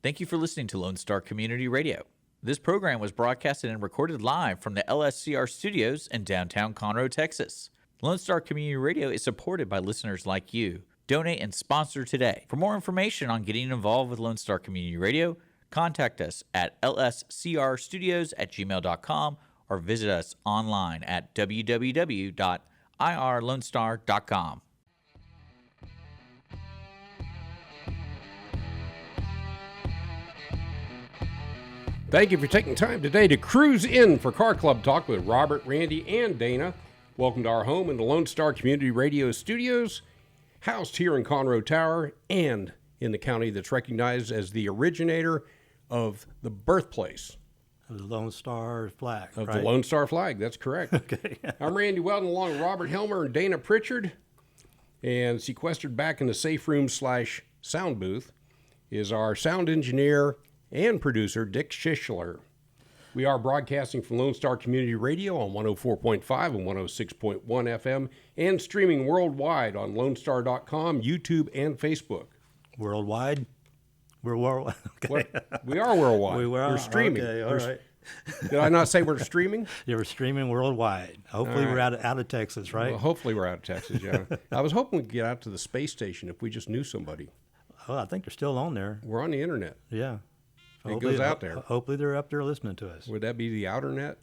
Thank you for listening to Lone Star Community Radio. This program was broadcasted and recorded live from the LSCR studios in downtown Conroe, Texas. Lone Star Community Radio is supported by listeners like you. Donate and sponsor today. For more information on getting involved with Lone Star Community Radio, contact us at lscrstudios@gmail.com or visit us online at www.irlonestar.com. Thank you for taking time today to cruise in for Car Club Talk with Robert, Randy, and Dana. Welcome to our home in the Lone Star Community Radio Studios, housed here in Conroe Tower and in the county that's recognized as the originator of the birthplace of the Lone Star flag. Of right? the Lone Star flag, that's correct. Okay. I'm Randy Weldon along with Robert Helmer and Dana Pritchard. And sequestered back in the safe room / sound booth is our sound engineer and producer, Dick Schischler. We are broadcasting from Lone Star Community Radio on 104.5 and 106.1 FM and streaming worldwide on lonestar.com, YouTube, and Facebook. Worldwide? We're worldwide. Okay. We are worldwide. We're streaming. Okay, all right. Did I not say we're streaming? Yeah, we're streaming worldwide. Hopefully we're out of Texas, right? Well, hopefully we're out of Texas, yeah. I was hoping we'd get out to the space station if we just knew somebody. Oh, I think they're still on there. We're on the internet. Yeah. It goes out there. Hopefully they're up there listening to us. Would that be the outer net?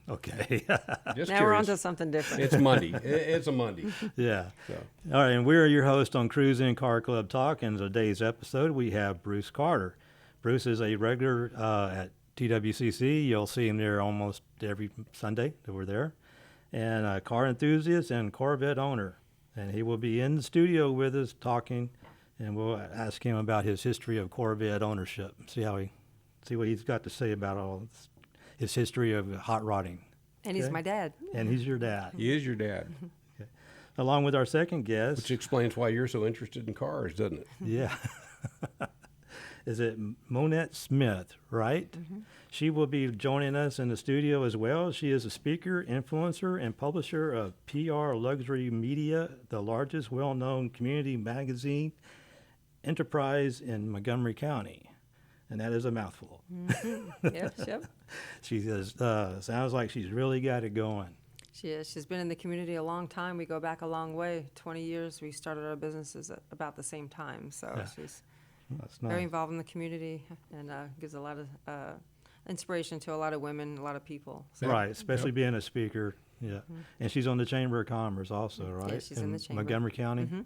Okay. Just now curious. we're on to something different. It's Monday. It's a Monday. Yeah. So. All right, and we're your host on Cruisin Car Club Talk. And today's episode, we have Bruce Carter. Bruce is a regular at TWCC. You'll see him there almost every Sunday that we're there. And a car enthusiast and Corvette owner. And he will be in the studio with us talking, and we'll ask him about his history of Corvette ownership. See what he's got to say about all his history of hot rodding. And he's my dad. And he's your dad. He is your dad. Okay. Along with our second guest. Which explains why you're so interested in cars, doesn't it? Yeah. Is it Monette Smith, right? Mm-hmm. She will be joining us in the studio as well. She is a speaker, influencer, and publisher of PR Luxury Media, the largest well-known community magazine enterprise in Montgomery County. And that is a mouthful. Mm-hmm. Yep. She says, sounds like she's really got it going. She is. She's been in the community a long time. We go back a long way, 20 years. We started our businesses at about the same time. So Yeah. she's That's nice. very involved in the community and gives a lot of inspiration to a lot of women, a lot of people. So. Right, especially being a speaker. Yeah. Mm-hmm. And she's on the Chamber of Commerce also, right? Yeah, she's in the Chamber. Montgomery County. Mm-hmm.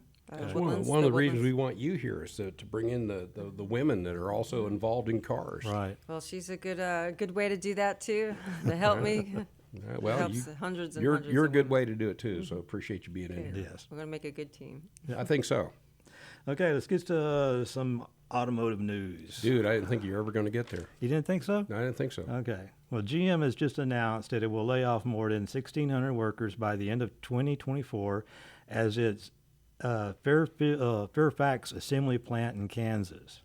One of the reasons we want you here is to bring in the women that are also involved in cars. Right. Well, she's a good way to do that too, to help me. Well, helps hundreds and you're hundreds a of good women. way to do it too, so appreciate you being in here. Yes. We're going to make a good team. I think so. Okay, let's get to some automotive news. Dude, I didn't think you were ever going to get there. You didn't think so? No, I didn't think so. Okay. Well, GM has just announced that it will lay off more than 1,600 workers by the end of 2024 as its Fairfax assembly plant in Kansas.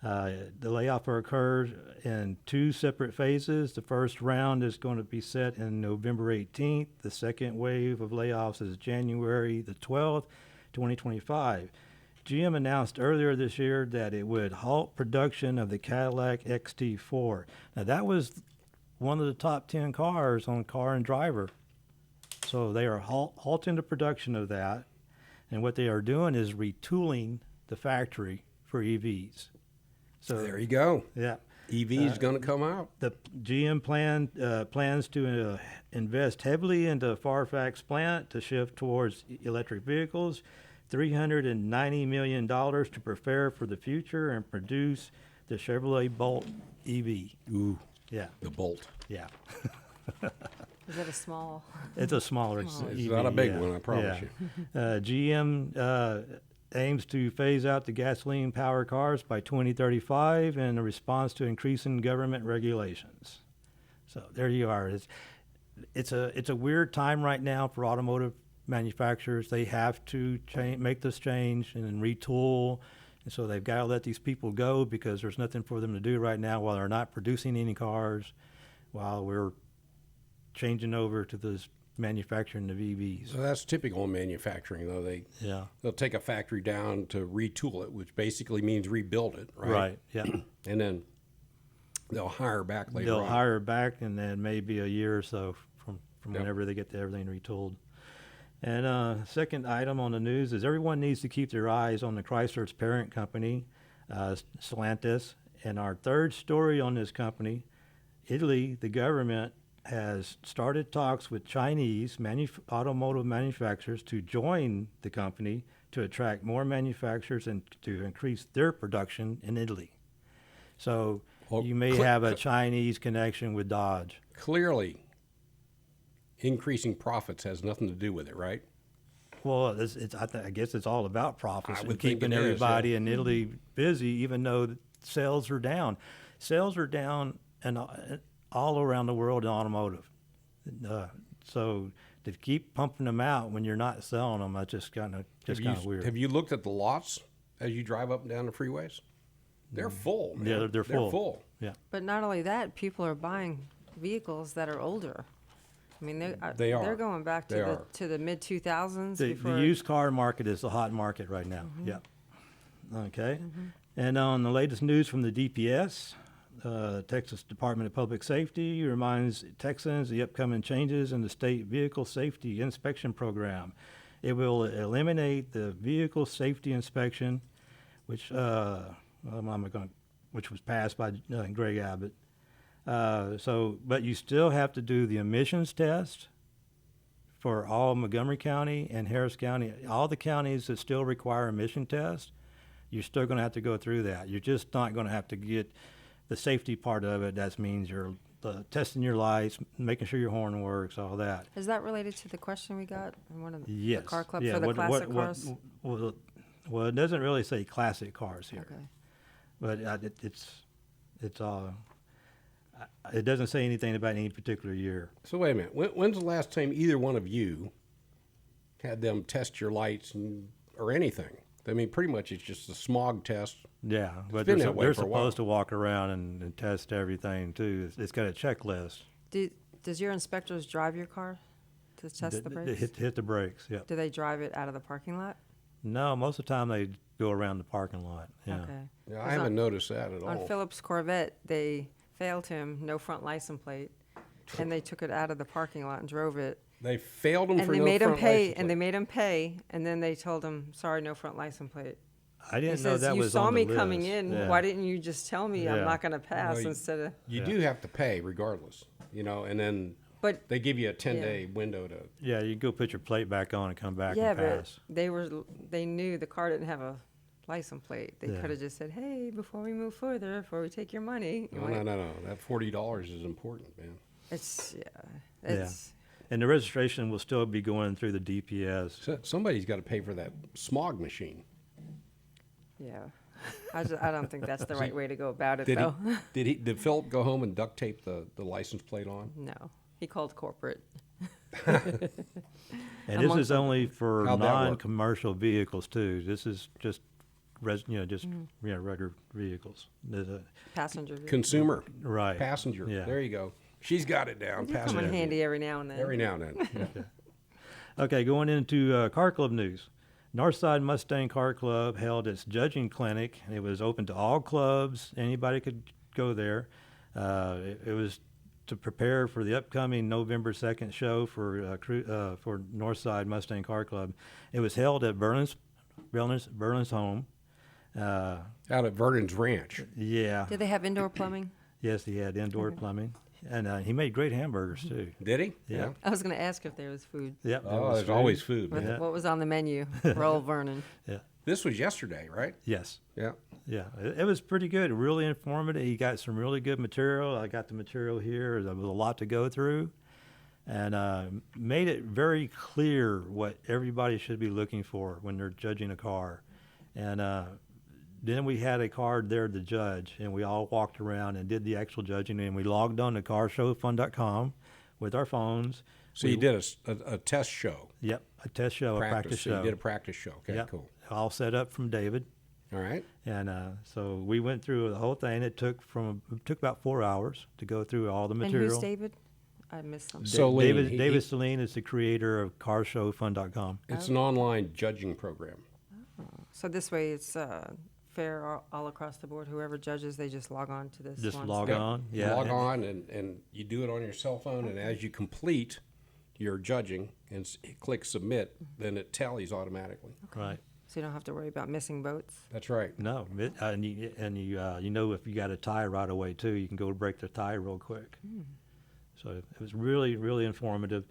The layoff will occur in two separate phases. The first round is going to be set in November 18th. The second wave of layoffs is January the 12th, 2025. GM announced earlier this year that it would halt production of the Cadillac XT4. Now, that was one of the top 10 cars on Car and Driver. So they are halting the production of that. And what they are doing is retooling the factory for EVs. So there you go. Yeah. EV is going to come out. The GM plans to invest heavily into Fairfax plant to shift towards electric vehicles, $390 million to prepare for the future and produce the Chevrolet Bolt EV. Ooh. Yeah. The Bolt. Yeah. Is that a small? It's a smaller It's EV. not a big yeah. one, I promise Yeah. GM aims to phase out the gasoline-powered cars by 2035 in a response to increasing government regulations. So there you are. It's a weird time right now for automotive manufacturers. They have to make this change and retool, and so they've got to let these people go because there's nothing for them to do right now while they're not producing any cars, while we're changing over to this manufacturing the VVs. So that's typical in manufacturing, though. Yeah. They'll take a factory down to retool it, which basically means rebuild it, right? Right. Yeah. And then they'll hire back later They'll on. hire back, and then maybe a year or so from Yep. whenever they get everything retooled. And second item on the news is everyone needs to keep their eyes on the Chrysler's parent company, Stellantis. And our third story on this company, Italy, the government has started talks with Chinese automotive manufacturers to join the company to attract more manufacturers and to increase their production in Italy. So Well, you may have a Chinese connection with Dodge. Clearly, increasing profits has nothing to do with it, right? Well, I guess it's all about profits I and would think keeping it is, everybody in Italy busy, even though sales are down. Sales are down and all around the world in automotive. So to keep pumping them out when you're not selling them, that's just kind of weird. Have you looked at the lots as you drive up and down the freeways? They're full, man. Yeah, they're full. Yeah. But not only that, people are buying vehicles that are older. I mean, They are. they're going back They are. to the mid 2000s. The used car market is the hot market right now. Yep. Okay. And on the latest news from the DPS, Texas Department of Public Safety reminds Texans the upcoming changes in the state vehicle safety inspection program. It will eliminate the vehicle safety inspection, which which was passed by Greg Abbott. But you still have to do the emissions test for all Montgomery County and Harris County. All the counties that still require emission tests, you're still going to have to go through that. You're just not going to have to get the safety part of it. That means you're testing your lights, making sure your horn works, all that. Is that related to the question we got in one of the Yes. car club Yeah, for the classic cars? Well, it doesn't really say classic cars here, Okay. but it's all. It doesn't say anything about any particular year. So wait a minute. When's the last time either one of you had them test your lights or anything? I mean, pretty much it's just a smog test. Yeah, but been they're, that way they're for a while. supposed to walk around and test everything too. It's got a checklist. Does your inspectors drive your car to test the brakes? Hit the brakes. Yeah. Do they drive it out of the parking lot? No, most of the time they go around the parking lot. Yeah. Okay. Yeah, 'Cause I haven't noticed that at On all. Phillips Corvette, they failed him, no front license plate, and they took it out of the parking lot and drove it. They failed them And for they no made him front pay, license and they plate. made him pay, and then they told him, sorry, no front license plate. I He didn't know says, that you was saw on me the coming list. in, Yeah. why didn't you just tell me I'm Yeah. not gonna pass Well, instead of, You Yeah. do have to pay regardless, and then but, they give you a 10-day window to. Yeah, you go put your plate back on and come back yeah, and pass. but they knew the car didn't have a license plate. They Yeah. could have just said, hey, before we move further, before we take your money. you No, might- no. That $40 is important, man. It's, it's, And the registration will still be going through the DPS. So, somebody's got to pay for that smog machine. yeah. I don't think that's the right way to go about it, Did though. did Philip go home and duct tape the license plate on? No, he called corporate. And this is only for How'd that work? non-commercial vehicles too. This is just regular vehicles. There's a- Passenger. vehicle. Consumer, Right. passenger. Yeah. There you go. She's got it down. They come Passenger. in handy every now and then. Every now and then. Okay, going into car club news. Northside Mustang Car Club held its judging clinic. It was open to all clubs. Anybody could go there. It was to prepare for the upcoming November 2nd show for Northside Mustang Car Club. It was held at Berlin's home. Out at Vernon's Ranch. Yeah. Did they have indoor plumbing? Yes, he had indoor plumbing. And he made great hamburgers too. Did he? Yeah. I was going to ask if there was food. Yep. there Oh, was there's food. always food, man. Yeah. What was on the menu for Old Vernon? Yeah. This was yesterday, right? Yes. Yeah. Yeah, it was pretty good, really informative. He got some really good material. I got the material here. There was a lot to go through, and made it very clear what everybody should be looking for when they're judging a car. And then we had a card there to judge, and we all walked around and did the actual judging, and we logged on to carshowfun.com with our phones. So you did a test show. Yep, a test show, a practice So show. you did a practice show. Okay, Yep, cool. all set up from David. All right. And so we went through the whole thing. It took about 4 hours to go through all the And material. who's David? I missed something. Celine, David Celine is the creator of CarShowFun.com. it's an online judging program. So this way it's fair all across the board. Whoever judges, they just log on to this. Just one log step. on. You Yeah. log on and you do it on your cell phone, and as you complete your judging and click submit, then it tallies automatically. Right. So you don't have to worry about missing boats. That's right. No, and you know if you got a tie right away too, you can go break the tie real quick. So it was really, really informative.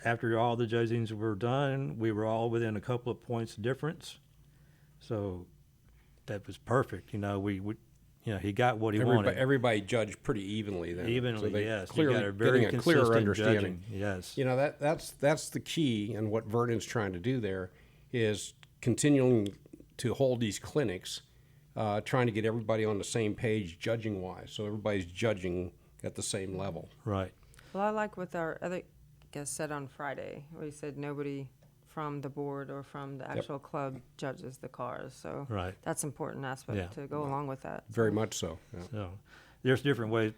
After all the judgings were done, we were all within a couple of points difference. So that was perfect. You know, he got what he wanted. Everybody judged pretty evenly then. Evenly, they yes. Clearly You got a very getting a clearer consistent understanding. judging. Yes. You know, that's the key, and what Vernon's trying to do there is continuing to hold these clinics, trying to get everybody on the same page judging wise, so everybody's judging at the same level. Right. Well, I like what our other guest said on Friday, where he said nobody from the board or from the actual club judges the cars. So Right. that's an important aspect Yeah. to go along with that. Very much so. Yeah. So there's different ways.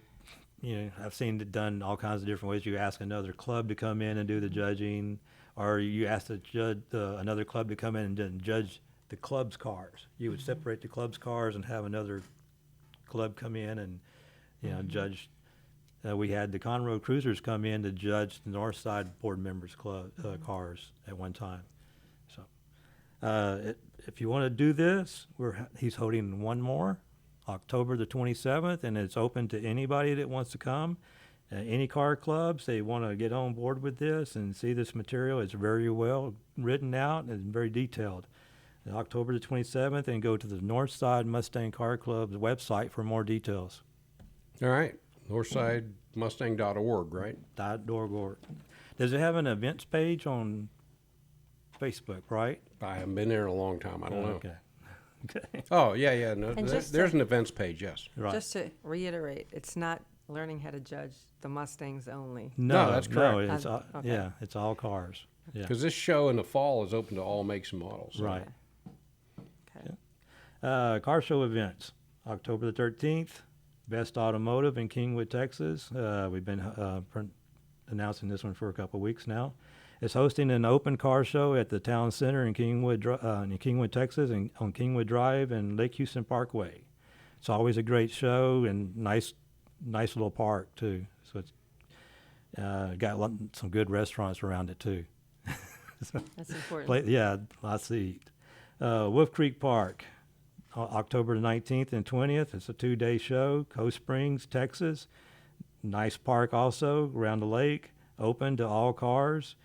You know, I've seen it done all kinds of different ways. You ask another club to come in and do the judging, or you ask the judge another club to come in and then judge the club's cars. You would separate the club's cars and have another club come in and judge. We had the Conroe Cruisers come in to judge the Northside board members' club cars at one time. So, if you want to do this, he's holding one more, October the 27th, and it's open to anybody that wants to come. Any car clubs, they want to get on board with this and see this material. It's very well written out and very detailed. October the 27th, and go to the Northside Mustang Car Club's website for more details. All right. NorthsideMustang.org, right? .org. Does it have an events page on Facebook, right? I haven't been there in a long time. I don't know. Okay. Okay. Oh, yeah. No, And just there's to- an events page, yes. Right. Just to reiterate, it's not learning how to judge the Mustangs only. No, that's No, correct. it's all, Okay. yeah, it's all cars. Yeah. Because this show in the fall is open to all makes and models. so- Right. Okay. Car show events, October the 13th, Best Automotive in Kingwood, Texas. We've been announcing this one for a couple of weeks now. It's hosting an open car show at the Town Center in Kingwood, Texas, and on Kingwood Drive and Lake Houston Parkway. It's always a great show and nice little park too. So it's got some good restaurants around it too. That's important. Yeah, lots to eat. Wolf Creek Park, October 19th and 20th. It's a 2-day show. Coast Springs, Texas. Nice park also around the lake. Open to all cars.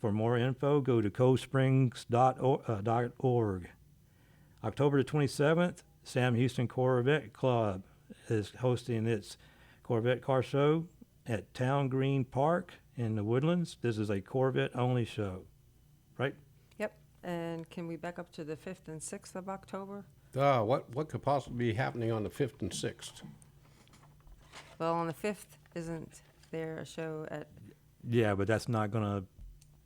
For more info, go to coastsprings.org. October the 27th, Sam Houston Corvette Club is hosting its Corvette car show at Town Green Park in the Woodlands. This is a Corvette-only show, right? Yep. And can we back up to the 5th and 6th of October? What could possibly be happening on the 5th and 6th? Well, on the 5th, isn't there a show at? Yeah, but that's not gonna.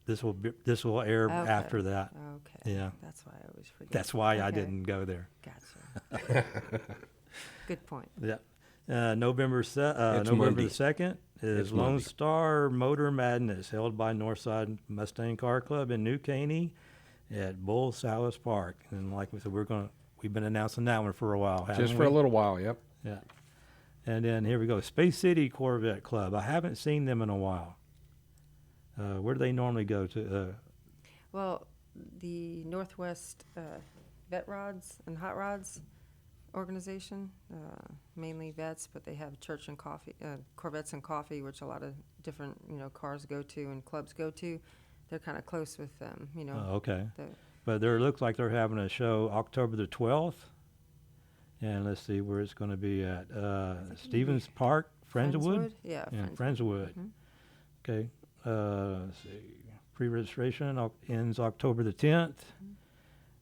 This will air Okay. after that. Okay. Yeah. That's why I always forget. That's why I Okay. didn't go there. Gotcha. Good point. Yeah. November It's the Monday. 2nd is It's Lone Monday. Star Motor Madness, held by Northside Mustang Car Club in New Caney at Bull Salas Park. And like we said, we've been announcing that one for a while, haven't Just for a we? little while, yep. Yeah. And then here we go, Space City Corvette Club. I haven't seen them in a while. Where do they normally go to? Well, the Northwest Vet Rods and Hot Rods organization, mainly vets, but they have church and coffee, Corvettes and coffee, which a lot of different cars go to and clubs go to. They're kind of close with them, Okay. the- But there looks like they're having a show October the 12th. And let's see where it's going to be at. Stevens Park, Friendswood? Yeah, Yeah, Friendswood. Friendswood. Mhm. Okay. Let's see. Pre-registration ends October the 10th.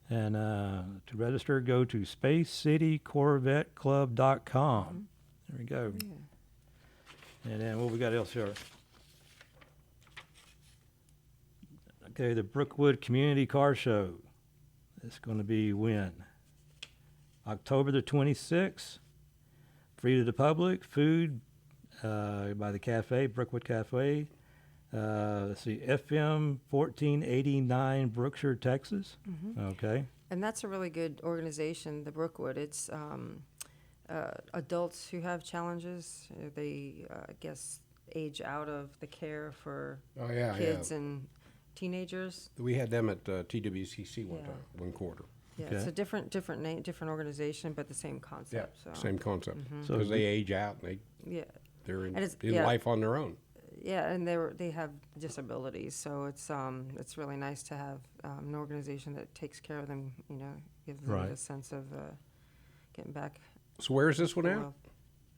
And to register, go to spacecitycorvetteclub.com. There we go. Yeah. And then what we got else here? Okay, the Brookwood Community Car Show. It's going to be when? October the 26th. Free to the public. Food, by the cafe, Brookwood Cafe. Let's see, FM 1489, Brookshire, Texas. Okay. And that's a really good organization, the Brookwood. It's adults who have challenges. They, I guess, age out of the care for Oh, yeah, kids yeah. and teenagers. We had them at TWCC one Yeah. time, one quarter. Yeah, Okay. it's a different name, different organization, but the same Yeah, concept. So. same concept. So Because they age out and Yeah, they're in And it's- in yeah. life on their own. yeah, and they have disabilities, so it's really nice to have an organization that takes care of them. You know, gives them Right. a sense of getting back. So where's this one to at? wealth.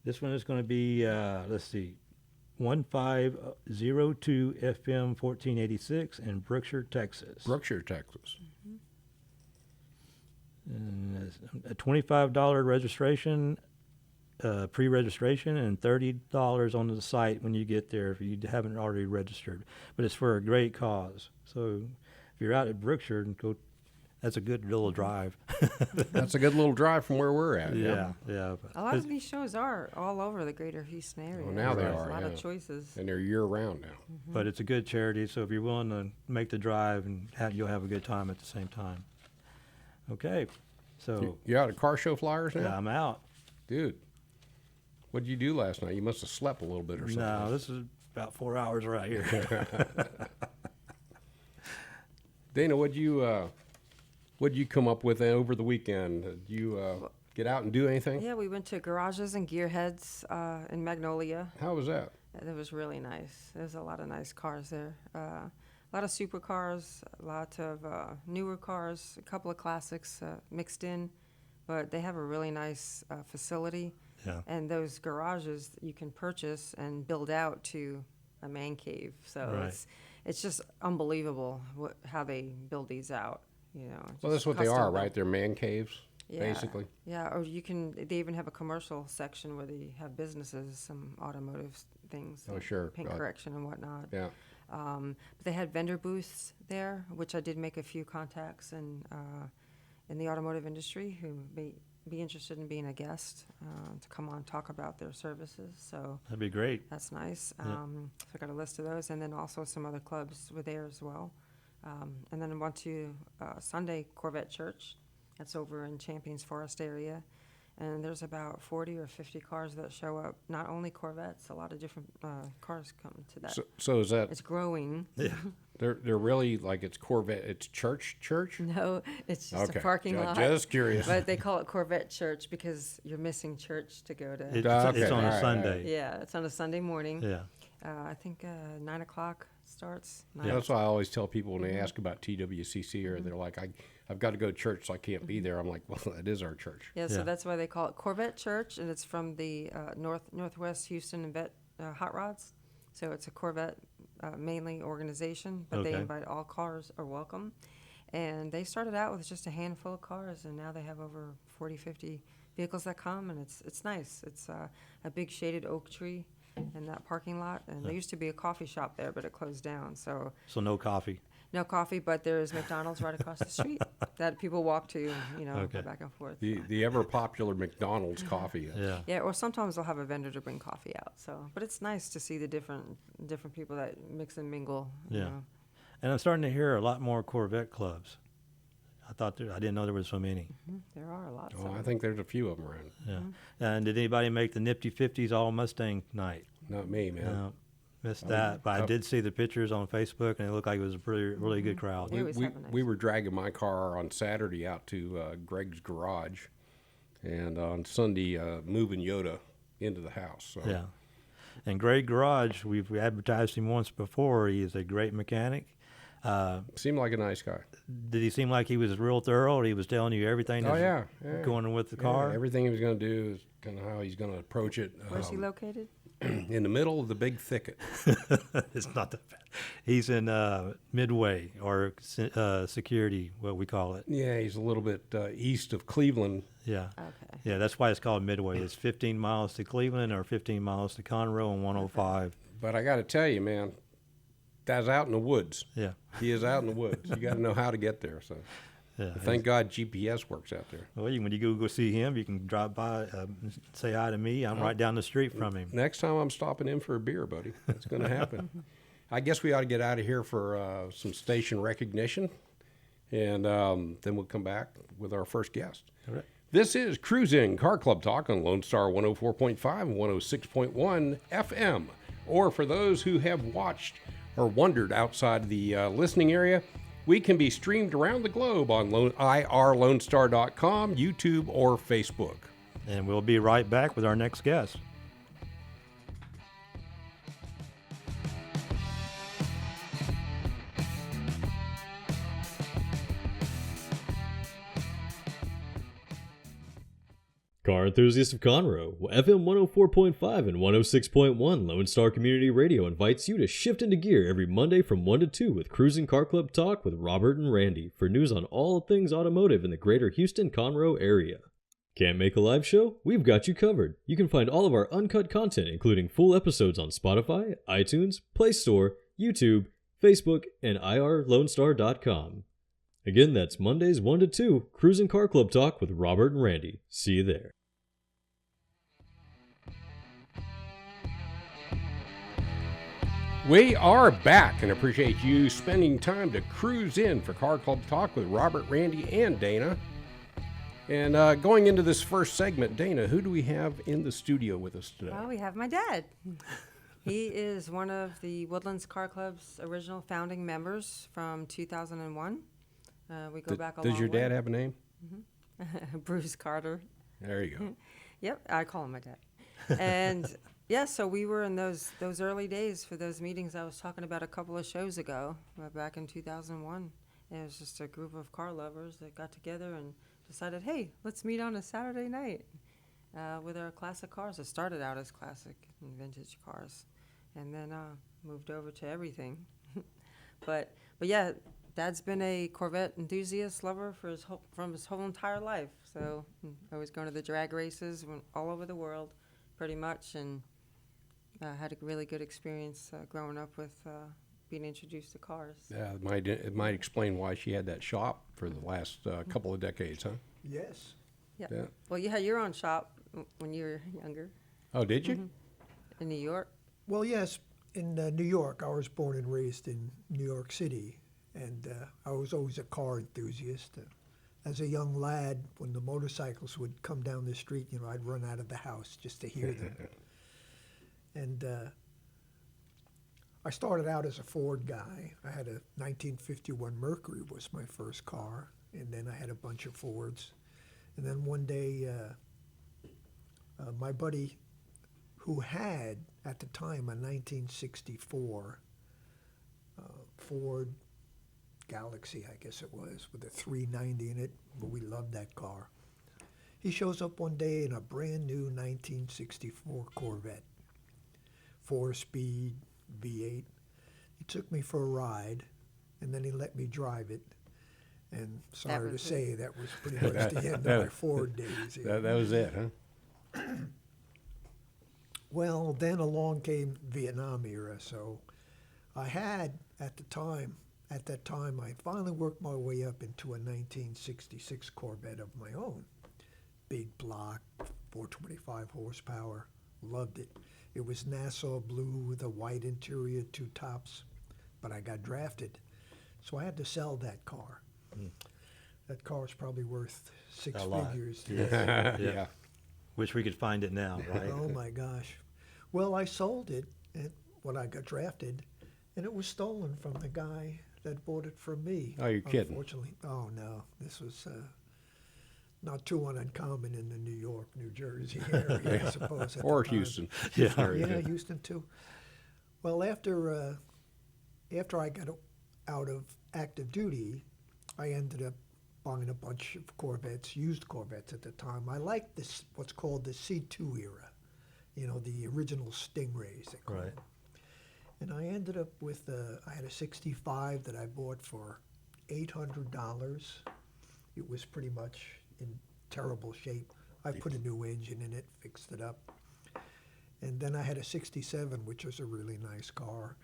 This one is going to be, let's see, 1502 FM 1486 in Brookshire, Texas. Brookshire, Texas. And it's a $25 registration, pre-registration, and $30 on the site when you get there if you haven't already registered. But it's for a great cause. So if you're out at Brookshire, go. That's a good little drive. That's a good little drive from where we're at. Yeah. A lot of these shows are all over the greater Houston area. Well, now they There's are, a lot of yeah. choices. And they're year round now. But it's a good charity, so if you're willing to make the drive, and you'll have a good time at the same time. Okay, so You out at car show flyers now? yeah, I'm out. Dude, what did you do last night? You must have slept a little bit or something. No, this is about 4 hours right here. Dana, what'd you come up with over the weekend? Did you get out and do anything? Yeah, we went to Garages and Gearheads in Magnolia. How was that? It was really nice. There's a lot of nice cars there. A lot of supercars, a lot of newer cars, a couple of classics mixed in. But they have a really nice facility. Yeah. And those garages you can purchase and build out to a man cave. So Right. it's just unbelievable how they build these out. You know, Well, that's just what they are, custom right? built. They're man caves, Yeah. basically. Yeah, or they even have a commercial section where they have businesses, some automotive things. Oh, like sure. Paint correction and whatnot. Yeah. But they had vendor booths there, which I did make a few contacts in the automotive industry who may be interested in being a guest to come on and talk about their services. So That'd be great. that's nice. Yeah. So I got a list of those, and then also some other clubs were there as well. And then I went to Sunday Corvette Church. That's over in Champions Forest area. And there's about 40 or 50 cars that show up. Not only Corvettes, a lot of different cars come to that. So is that It's growing. Yeah. they're really like it's Corvette? It's church? No, it's just Okay. a parking lot. Just curious. But they call it Corvette Church because you're missing church to go to. It's Okay, on all a right, Sunday. Yeah, it's on a Sunday morning. Yeah. I think 9 o'clock starts. Yeah, that's why I always tell people when they ask about TWCC or they're like, I've got to go to church, so I can't be there. I'm like, well, that is our church. Yeah, Yeah. so that's why they call it Corvette Church, and it's from the Northwest Houston and Vette Hot Rods. So it's a Corvette mainly organization, but they Okay. invite all cars are welcome. And they started out with just a handful of cars, and now they have over 40, 50 vehicles that come, and it's nice. It's a big shaded oak tree in that parking lot, and there used to be a coffee shop there, but it closed down. So So no coffee. no coffee, but there's McDonald's right across the street that people walk to, Okay. go back and forth. The ever popular McDonald's coffee. Yeah. Yeah, or sometimes they'll have a vendor to bring coffee out. So, but it's nice to see the different people that mix and mingle. you Yeah. know. And I'm starting to hear a lot more Corvette clubs. I didn't know there was so many. There are lots Oh, of I them. think there's a few of them around. Yeah. And did anybody make the Nifty 50s all Mustang night? Not me, man. No. Missed that. But I did see the pictures on Facebook, and it looked like it was a really good crowd. They always have a nice- We were dragging my car on Saturday out to Greg's garage, and on Sunday moving Yoda into the house. So. Yeah. And Greg Garage, we've advertised him once before. He is a great mechanic. Seemed like a nice guy. Did he seem like he was real thorough? He was telling you everything Oh, that's yeah. going on with the Yeah, car? everything he was going to do is kind of how he's going to approach it. Where's he located? In the middle of the big thicket. It's not that bad. He's in Midway, or Security, what we call it. Yeah, he's a little bit east of Cleveland. Yeah. Okay. Yeah, that's why it's called Midway. It's 15 miles to Cleveland or 15 miles to Conroe and 105. But I got to tell you, man, that's out in the woods. Yeah. He is out in the woods. You got to know how to get there. So Yeah. Thank God GPS works out there. Well, when you go see him, you can drop by, say hi to me. I'm right down the street from him. Next time I'm stopping in for a beer, buddy. That's going to happen. I guess we ought to get out of here for some station recognition, and then we'll come back with our first guest. All right. This is Cruisin' Car Club Talk on Lone Star 104.5 and 106.1 FM. Or for those who have watched or wandered outside the listening area, we can be streamed around the globe on irlonestar.com, YouTube, or Facebook. And we'll be right back with our next guest. Car enthusiasts of Conroe, FM 104.5 and 106.1 Lone Star Community Radio invites you to shift into gear every Monday from 1 to 2 with Cruisin' Car Club Talk with Robert and Randy for news on all things automotive in the greater Houston-Conroe area. Can't make a live show? We've got you covered. You can find all of our uncut content, including full episodes on Spotify, iTunes, Play Store, YouTube, Facebook, and irlonestar.com. Again, that's Mondays 1 to 2, Cruisin' Car Club Talk with Robert and Randy. See you there. We are back and appreciate you spending time to cruise in for Car Club Talk with Robert, Randy, and Dana. And going into this first segment, Dana, who do we have in the studio with us today? Well, we have my dad. He is one of the Woodlands Car Club's original founding members from 2001. We go back a long way. Does your dad have a name? Bruce Carter. There you go. Yep, I call him my dad. And yeah, so we were in those early days for those meetings I was talking about a couple of shows ago, back in 2001. It was just a group of car lovers that got together and decided, hey, let's meet on a Saturday night with our classic cars. It started out as classic and vintage cars, and then moved over to everything. But yeah, Dad's been a Corvette enthusiast, lover for from his whole entire life. So I was going to the drag races all over the world, pretty much, and had a really good experience growing up with being introduced to cars. Yeah, it might explain why she had that shop for the last couple of decades, huh? Yes. Yeah. Yeah. Well, you had your own shop when you were younger Oh, did you? in New York. Well, yes, in New York. I was born and raised in New York City, and I was always a car enthusiast. As a young lad, when the motorcycles would come down the street, I'd run out of the house just to hear them. And I started out as a Ford guy. I had a 1951 Mercury was my first car, and then I had a bunch of Fords. And then one day, my buddy, who had, at the time, a 1964 Ford Galaxy, I guess it was, with a 390 in it, but we loved that car. He shows up one day in a brand new 1964 Corvette, 4-speed V8. He took me for a ride, and then he let me drive it. And sorry to say, that was pretty much the end of my Ford days. That was it, huh? Well, then along came Vietnam era, so I had, at that time, I finally worked my way up into a 1966 Corvette of my own. Big block, 425 horsepower, loved it. It was Nassau blue with a white interior, 2 tops, but I got drafted, so I had to sell that car. That car is probably worth 6 A lot. figures. Yeah. Wish we could find it now, right? Oh my gosh. Well, I sold it when I got drafted, and it was stolen from the guy that bought it from me. Oh, you're kidding. Unfortunately. Oh, no. This was not too uncommon in the New York, New Jersey area, I suppose. at Or the time. Houston. Yeah. Very Yeah, good. Houston too. Well, after I got out of active duty, I ended up buying a bunch of Corvettes, used Corvettes at the time. I liked this, what's called the C2 era, the original Stingrays. They call Right. them. And I ended up with, I had a 65 that I bought for $800. It was pretty much in terrible shape. I put a new engine in it, fixed it up. And then I had a 67, which was a really nice car.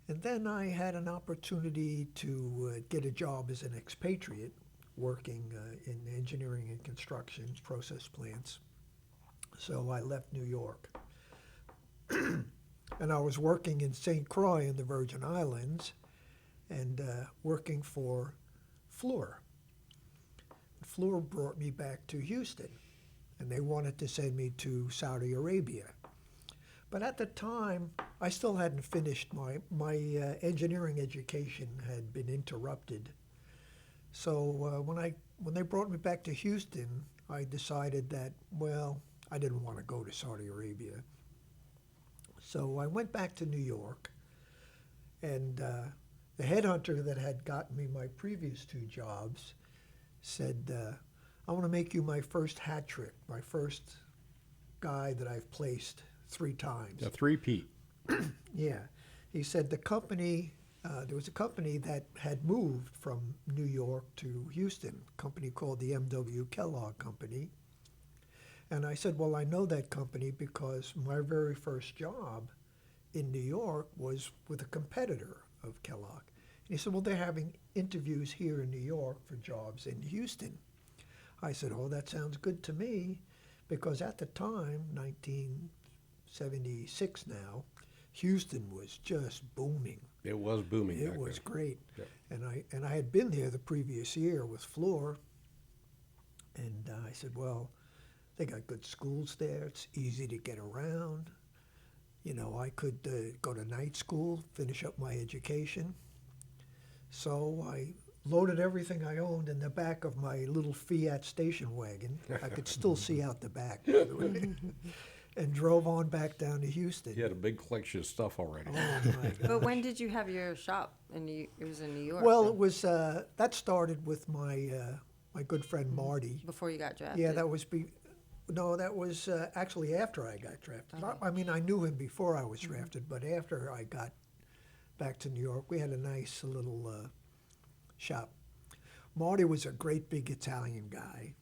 And then I had an opportunity to get a job as an expatriate working in engineering and construction process plants. So I left New York. And I was working in St. Croix in the Virgin Islands and working for Fluor. Fluor brought me back to Houston, and they wanted to send me to Saudi Arabia. But at the time, I still hadn't finished my engineering education had been interrupted. So when they brought me back to Houston, I decided that, well, I didn't want to go to Saudi Arabia. So I went back to New York, and the headhunter that had gotten me my previous 2 jobs said, I want to make you my first hat trick, my first guy that I've placed 3 times. A three-peat. Yeah. He said the company, there was a company that had moved from New York to Houston, a company called the M.W. Kellogg Company. And I said, well, I know that company because my very first job in New York was with a competitor of Kellogg. And he said, well, they're having interviews here in New York for jobs in Houston. I said, oh, that sounds good to me, because at the time, 1976 now, Houston was just booming. It was booming. It back was then. great. Yep. And I had been there the previous year with Fluor, and I said, well, they got good schools there. It's easy to get around. You know, I could go to night school, finish up my education. So I loaded everything I owned in the back of my little Fiat station wagon. I could still see out the back, by the way, and drove on back down to Houston. You had a big collection of stuff already. Oh, my But God. when did you have your shop? It was in New York. Well, then, it was, that started with my good friend Marty. before you got drafted. Yeah, that was, that was actually after I got drafted. Okay. I mean, I knew him before I was drafted, but after I got back to New York, we had a nice little shop. Marty was a great big Italian guy.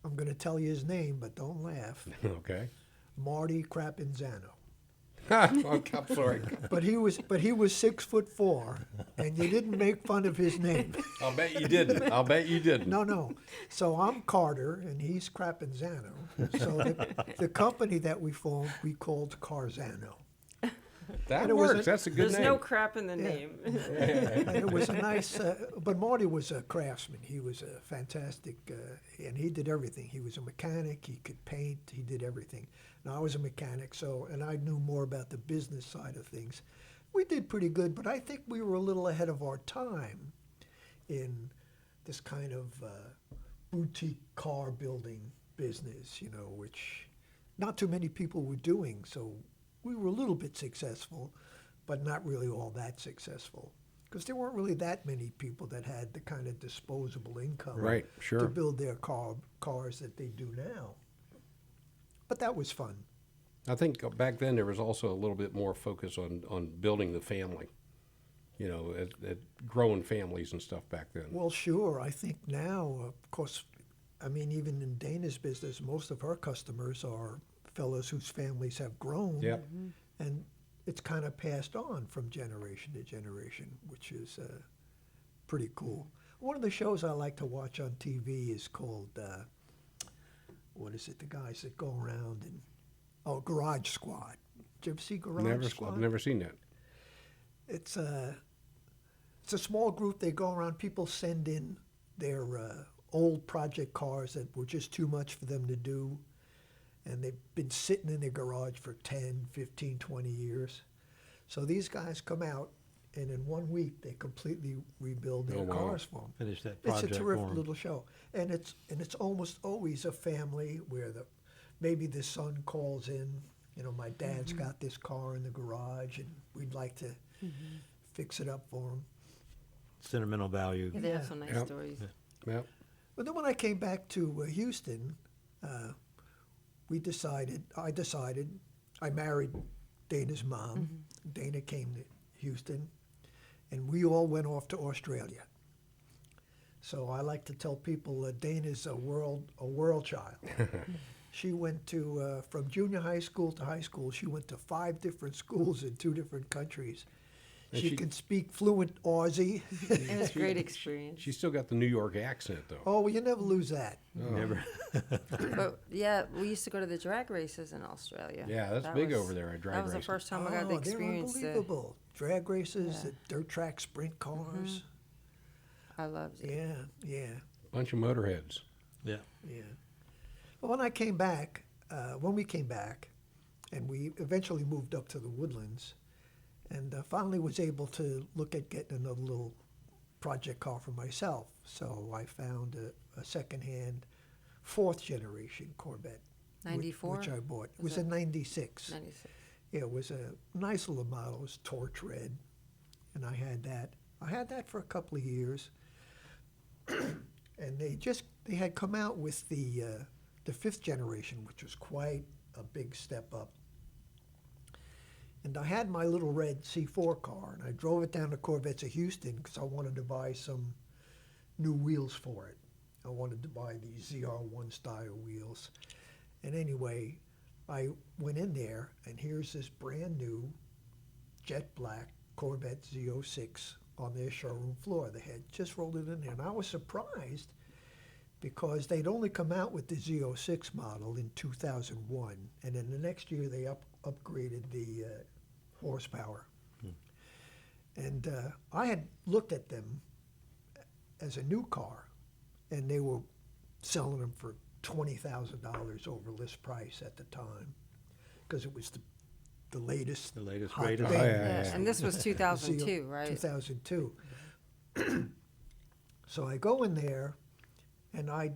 I'm going to tell you his name, but don't laugh. Okay. Marty Crapanzano. I'm sorry. But he was 6'4", and you didn't make fun of his name. I'll bet you didn't. I'll bet you didn't. No. So I'm Carter, and he's Crapanzano. So the company that we formed, we called Carzano. That And it was works. a- That's a good There's name. no crap in the Yeah. name. And it was a nice, but Marty was a craftsman. He was a fantastic, and he did everything. He was a mechanic. He could paint. He did everything. And I was a mechanic, and I knew more about the business side of things. We did pretty good, but I think we were a little ahead of our time in this kind of boutique car building business, which not too many people were doing. So we were a little bit successful, but not really all that successful, because there weren't really that many people that had the kind of disposable income Right, sure. to build their cars that they do now. But that was fun. I think back then there was also a little bit more focus on building the family, at growing families and stuff back then. Well, sure. I think now, of course, I mean, even in Dana's business, most of her customers are fellows whose families have grown. Yep. And it's kind of passed on from generation to generation, which is pretty cool. One of the shows I like to watch on TV is called, what is it, the guys that go around and, Garage Squad. Did you ever see Garage Squad? I've never seen that. It's a small group. They go around, people send in their old project cars that were just too much for them to do, and they've been sitting in their garage for 10, 15, 20 years. So these guys come out, and in 1 week, they completely rebuild their Oh, wow. cars for them. Finish that It's project a for terrific 'em. little show, and it's almost always a family where maybe the son calls in. My dad's got this car in the garage, and we'd like to fix it up for him. Sentimental value. Yeah, they have Yeah. some nice Yep. stories. Yep. But then when I came back to Houston, I married Dana's mom. Dana came to Houston, and we all went off to Australia. So I like to tell people Dana's a world child. She went to, from junior high school to high school, she went to 5 different schools in 2 different countries. She she- can speak fluent Aussie. It was a great experience. She's still got the New York accent, though. Oh, well, you never lose that. Never. But yeah, we used to go to the drag races in Australia. Yeah, that's That big was- over there at drag That was the racing. first time I got the They're experience. unbelievable. Drag races, Yeah. the dirt track sprint cars. I loved it. Yeah, yeah, Bunch of motorheads. Yeah. yeah. Well, when we came back, and we eventually moved up to the Woodlands, and finally was able to look at getting another little project car for myself. So I found a secondhand, fourth generation Corvette. 94? Which I bought. It Was was it? a 96. 96. Yeah, it was a nice little model. It was torch red, and I had that. I had that for a couple of years, and they had come out with the fifth generation, which was quite a big step up. And I had my little red C4 car, and I drove it down to Corvettes of Houston because I wanted to buy some new wheels for it. I wanted to buy these ZR1 style wheels. And anyway, I went in there, and here's this brand new jet black Corvette Z06 on their showroom floor. They had just rolled it in there, and I was surprised because they'd only come out with the Z06 model in 2001, and then the next year they upgraded the horsepower. And I had looked at them as a new car, and they were selling them for $20,000 over list price at the time, because it was the latest, The latest, hot greatest. thing. Oh, Yeah, yeah. and this was 2002, right? 2002. So I go in there, and I'd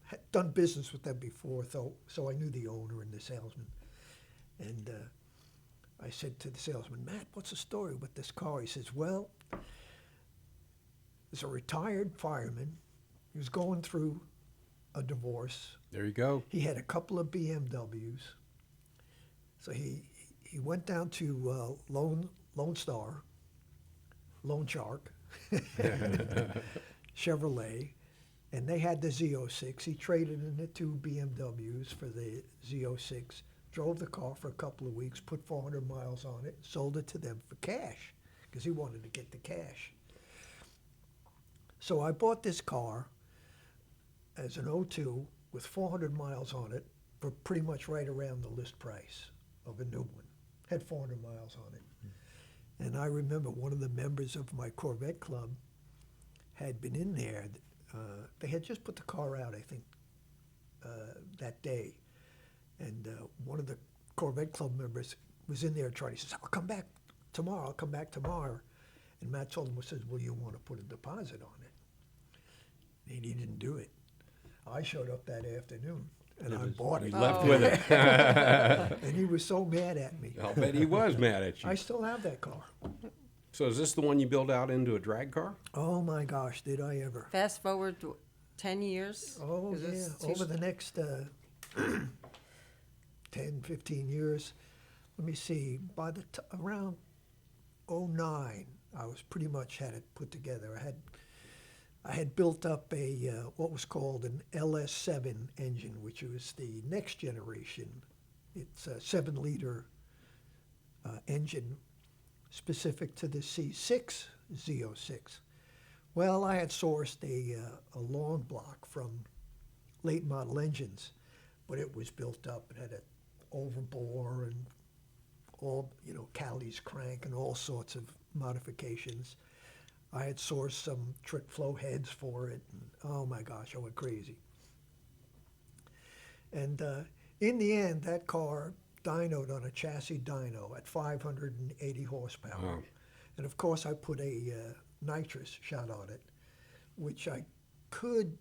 had done business with them before, so I knew the owner and the salesman. And I said to the salesman, Matt, what's the story with this car? He says, well, there's a retired fireman. He was going through a divorce. There you go. He had a couple of BMWs. So he went down to Lone Shark, Chevrolet, and they had the Z06. He traded in the two BMWs for the Z06, drove the car for a couple of weeks, put 400 miles on it, sold it to them for cash because he wanted to get the cash. So I bought this car as an 02 with 400 miles on it for pretty much right around the list price of a new one. Had 400 miles on it. And I remember one of the members of my Corvette club had been in there. They had just put the car out, I think, that day. And one of the Corvette club members was in there trying. He says, I'll come back tomorrow. And Matt told him, says, well, you want to put a deposit on it? And he didn't do it. I showed up that afternoon, and I bought it. Left with it. And he was so mad at me. I'll bet he was mad at you. I still have that car. So is this the one you build out into a drag car? Oh, my gosh, did I ever. Fast forward to 10 years. Oh, Is yeah. this too Over the next 10, 15 years. Let me see. By around 09, I was pretty much had it put together. I had built up a what was called an LS7 engine, which was the next generation. It's a 7-liter engine specific to the C6 Z06. Well, I had sourced a long block from late model engines, but it was built up. It had an overbore and all, Callie's crank and all sorts of modifications. I had sourced some trick flow heads for it. And, oh my gosh, I went crazy. And in the end, that car dynoed on a chassis dyno at 580 horsepower. Wow. And of course, I put a nitrous shot on it, which I could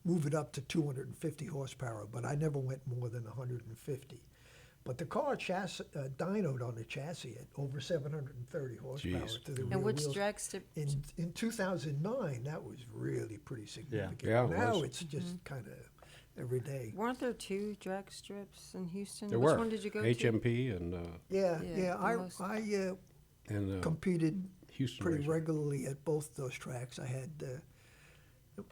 move it up to 250 horsepower, but I never went more than 150. But the car dynoed on the chassis at over 730 horsepower Jeez. to the rear And which wheels. drag strip? In 2009, that was really pretty significant. Yeah, it Now was. it's just kind of every day. Weren't there 2 drag strips in Houston? There Which were. one did you go to? HMP and Yeah, Yeah, yeah. the most- I and competed Houston pretty Racing. regularly at both those tracks. I had,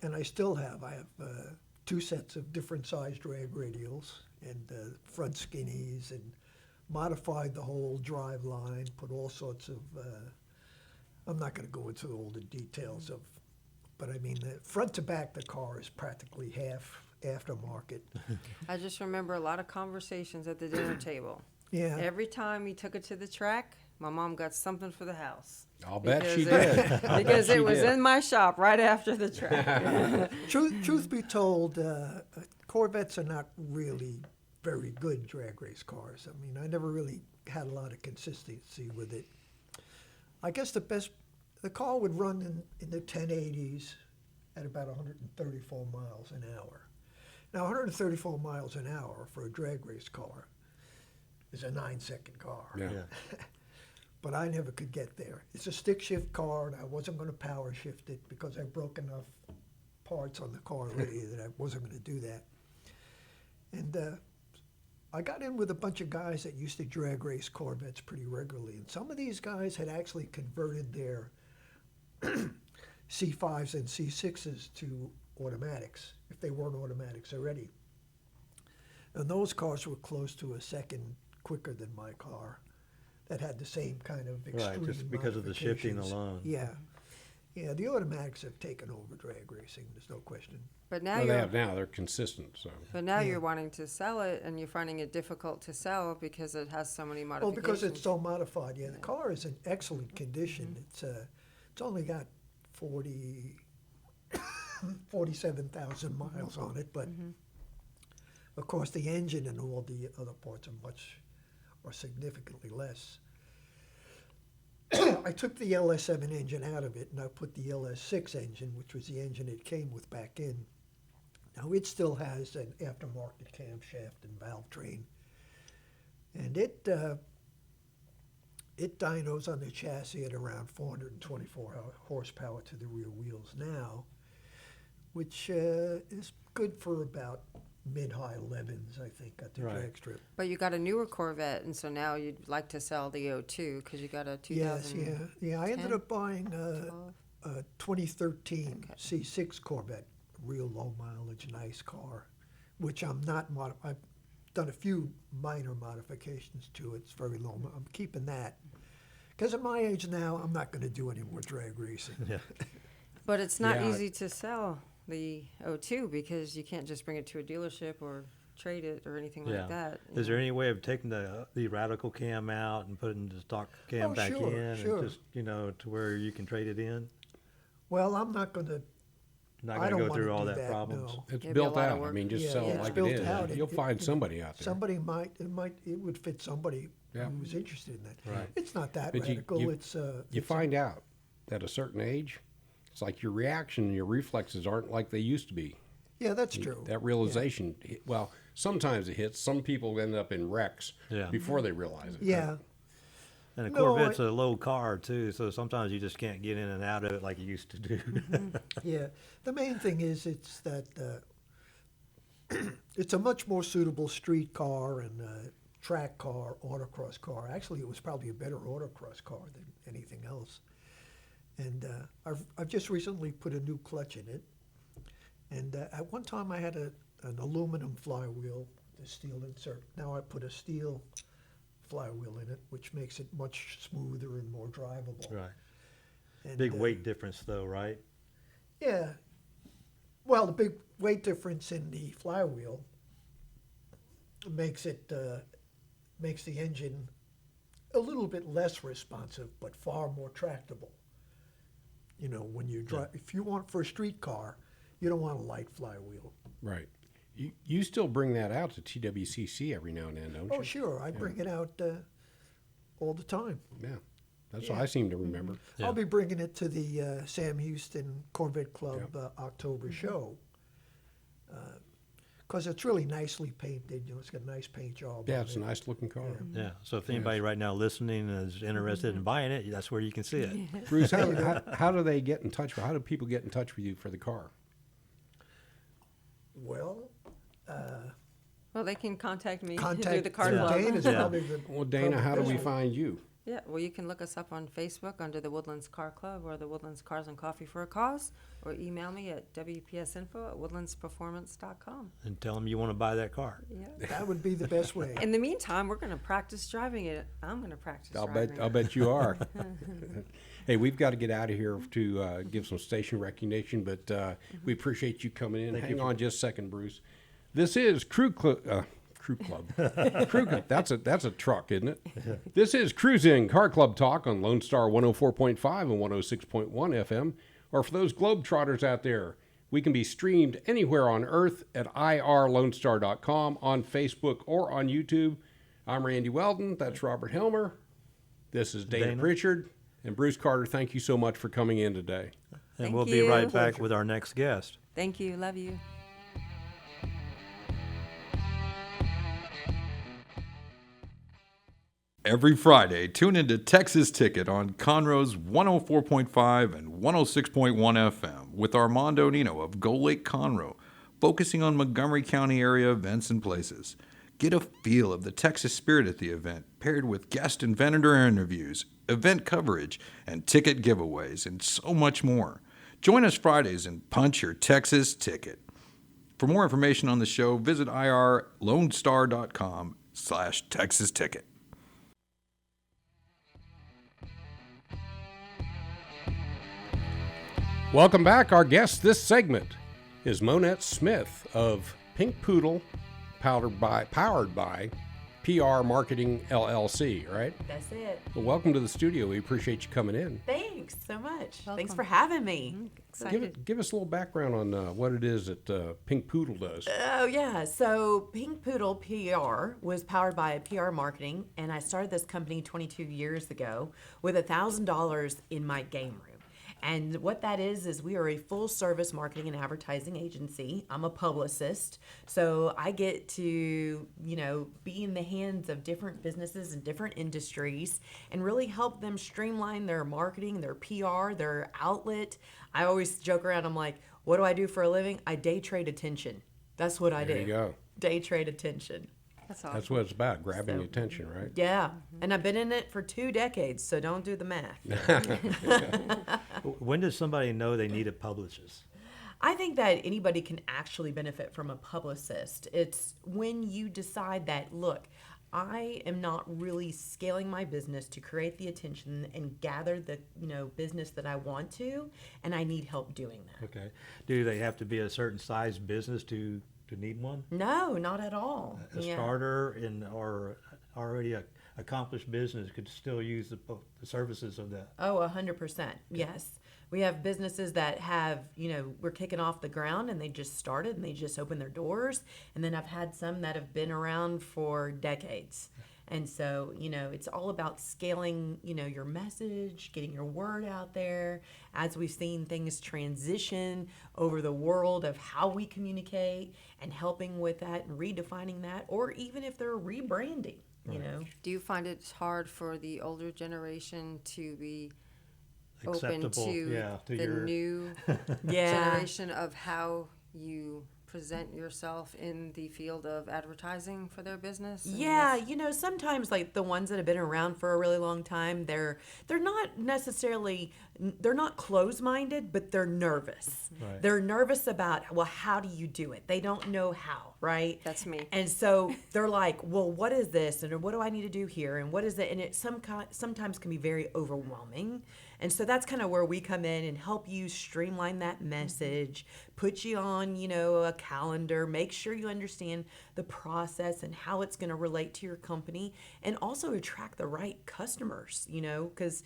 and I still have. I have 2 sets of different sized drag radials and front skinnies and modified the whole drive line, put all sorts of, I'm not going to go into all the details of, but I mean, the front to back, the car is practically half aftermarket. I just remember a lot of conversations at the dinner table. Yeah. Every time he took it to the track, my mom got something for the house. I'll bet she Because did. Because it was in my shop right after the track. Truth be told, Corvettes are not really very good drag race cars. I mean, I never really had a lot of consistency with it. I guess the car would run in the 1080s at about 134 miles an hour. Now, 134 miles an hour for a drag race car is a 9-second car. Yeah. But I never could get there. It's a stick shift car, and I wasn't going to power shift it because I broke enough parts on the car already that I wasn't going to do that. And I got in with a bunch of guys that used to drag race Corvettes pretty regularly, and some of these guys had actually converted their C5s and C6s to automatics, if they weren't automatics already. And those cars were close to a second quicker than my car. That had the same kind of extreme Right, just because of the shifting modifications. alone. Yeah. Yeah, the automatics have taken over drag racing, there's no question. But now Well, they you're have now. They're consistent. So But now Yeah. you're wanting to sell it, and you're finding it difficult to sell because it has so many Well, modifications. because it's so modified, yeah. The car is in excellent condition. It's only got 47,000 miles on it, but of course the engine and all the other parts are significantly less. I took the LS7 engine out of it, and I put the LS6 engine, which was the engine it came with, back in. Now it still has an aftermarket camshaft and valve train, and it dynos on the chassis at around 424 horsepower to the rear wheels now, which is good for about mid-high 11s, I think, at the Right. drag strip. But you got a newer Corvette, and so now you'd like to sell the 02 because you got a 2000. Yes, yeah. I ended 10, up buying 12. a 2013 Okay. C6 Corvette, real low mileage, nice car, which I'm not I've done a few minor modifications to it. It's very low. I'm keeping that. Because at my age now, I'm not going to do any more drag racing. Yeah. But it's not Yeah. easy to sell the 02 because you can't just bring it to a dealership or trade it or anything Yeah. like that. you Is there know. any way of taking the radical cam out and putting the stock cam Oh, back sure, in, sure. and just to where you can trade it in? Well, I'm not going to. Not I going don't to go wanna through all do that problems. No. it's It'd be a built lot of out. I work. mean, just Yeah, sell yeah, it it's like it built is. out. You'll find somebody out there. Somebody it would fit somebody Yeah. who's interested in that. Right. It's not that But radical. you It's You it's- find out at a certain age, it's like your reaction and your reflexes aren't like they used to be. Yeah, that's true. That realization, well, sometimes it hits. Some people end up in wrecks Yeah. before they realize it. Yeah. And a No, Corvette's a low car too, so sometimes you just can't get in and out of it like you used to do. Yeah, the main thing is it's that it's a much more suitable street car and track car, autocross car. Actually, it was probably a better autocross car than anything else. And I've just recently put a new clutch in it. And at one time I had an aluminum flywheel, the steel insert. Now I put a steel flywheel in it, which makes it much smoother and more drivable. Right. And, Big weight difference though, right? Yeah. Well, the big weight difference in the flywheel makes the engine a little bit less responsive, but far more tractable. You know, when you drive, if you want for a street car, you don't want a light flywheel. Right. You still bring that out to TWCC every now and then, don't you? Oh, sure, I bring it out all the time. Yeah. That's what I seem to remember. Yeah. I'll be bringing it to the Sam Houston Corvette Club October show. Because it's really nicely painted. You know, it's got a nice paint job. Yeah, on it's a it. nice looking car. Yeah. So if anybody right now listening is interested in buying it, that's where you can see it. Bruce, how do they get in touch with? How do people get in touch with you for the car? Well, Well, they can contact me to do contact the car Yeah. club. Dane is Yeah. probably the Well, Dana, how do we probably- find you? Yeah, well, you can look us up on Facebook under the Woodlands Car Club or the Woodlands Cars and Coffee for a Cause, or email me at wpsinfo@woodlandsperformance.com. And tell them you want to buy that car. Yeah. That would be the best way. In the meantime, we're going to practice driving it. I'm going to practice driving I'll it. bet you are. Hey, we've got to get out of here to give some station recognition, but we appreciate you coming in. Hang on just a second, Bruce. This is Crew Club. Crew Club. That's a truck, isn't it? This is Cruisin Car Club Talk on Lone Star 104.5 and 106.1 FM. Or for those Globetrotters out there, we can be streamed anywhere on earth at irlonestar.com, on Facebook, or on YouTube. I'm Randy Weldon. That's Robert Helmer. This is Dana Pritchard. And Bruce Carter, thank you so much for coming in today. And Thank we'll you. be right back with our next guest. Thank you. Love you. Every Friday, tune into Texas Ticket on Conroe's 104.5 and 106.1 FM with Armando Nino of Gull Lake Conroe, focusing on Montgomery County area events and places. Get a feel of the Texas spirit at the event, paired with guest and vendor interviews, event coverage, and ticket giveaways, and so much more. Join us Fridays and punch your Texas ticket. For more information on the show, visit irlonestar.com/Texas Ticket. Welcome back. Our guest this segment is Monette Smith of Pink Poodle, powered by PR Marketing LLC, right? That's it. Well, welcome to the studio. We appreciate you coming in. Thanks so much. Welcome. Thanks for having me. Excited. Give us a little background on what it is that Pink Poodle does. Oh, yeah. So Pink Poodle PR was powered by PR Marketing, and I started this company 22 years ago with $1,000 in my game room. And what that is we are a full service marketing and advertising agency. I'm a publicist, so I get to, be in the hands of different businesses and different industries and really help them streamline their marketing, their PR, their outlet. I always joke around, I'm like, what do I do for a living? I day trade attention. That's what I do. There you go. Day trade attention. That's awesome. That's what it's about, grabbing attention, right? Yeah, and I've been in it for 2 decades, so don't do the math. When does somebody know they need a publicist? I think that anybody can actually benefit from a publicist. It's when you decide that, look, I am not really scaling my business to create the attention and gather the business that I want to, and I need help doing that. Okay. Do they have to be a certain size business to need one? No, not at all. A starter or already a accomplished business could still use the services of that. Oh, 100%. Yes. We have businesses that have, we're kicking off the ground and they just started and they just opened their doors. And then I've had some that have been around for decades. And so, it's all about scaling, your message, getting your word out there. As we've seen things transition over the world of how we communicate and helping with that and redefining that, or even if they're rebranding, Do you find it hard for the older generation to be open Acceptable, to to the your new generation of how you present yourself in the field of advertising for their business? And Yeah, sometimes like the ones that have been around for a really long time, they're not necessarily, they're not closed-minded, but they're nervous. Right. They're nervous about, well, how do you do it? They don't know how, right? That's me. And so they're like, well, what is this? And what do I need to do here? And what is it? And it sometimes can be very overwhelming. And so that's kind of where we come in and help you streamline that message, put you on, a calendar, make sure you understand the process and how it's going to relate to your company, and also attract the right customers, because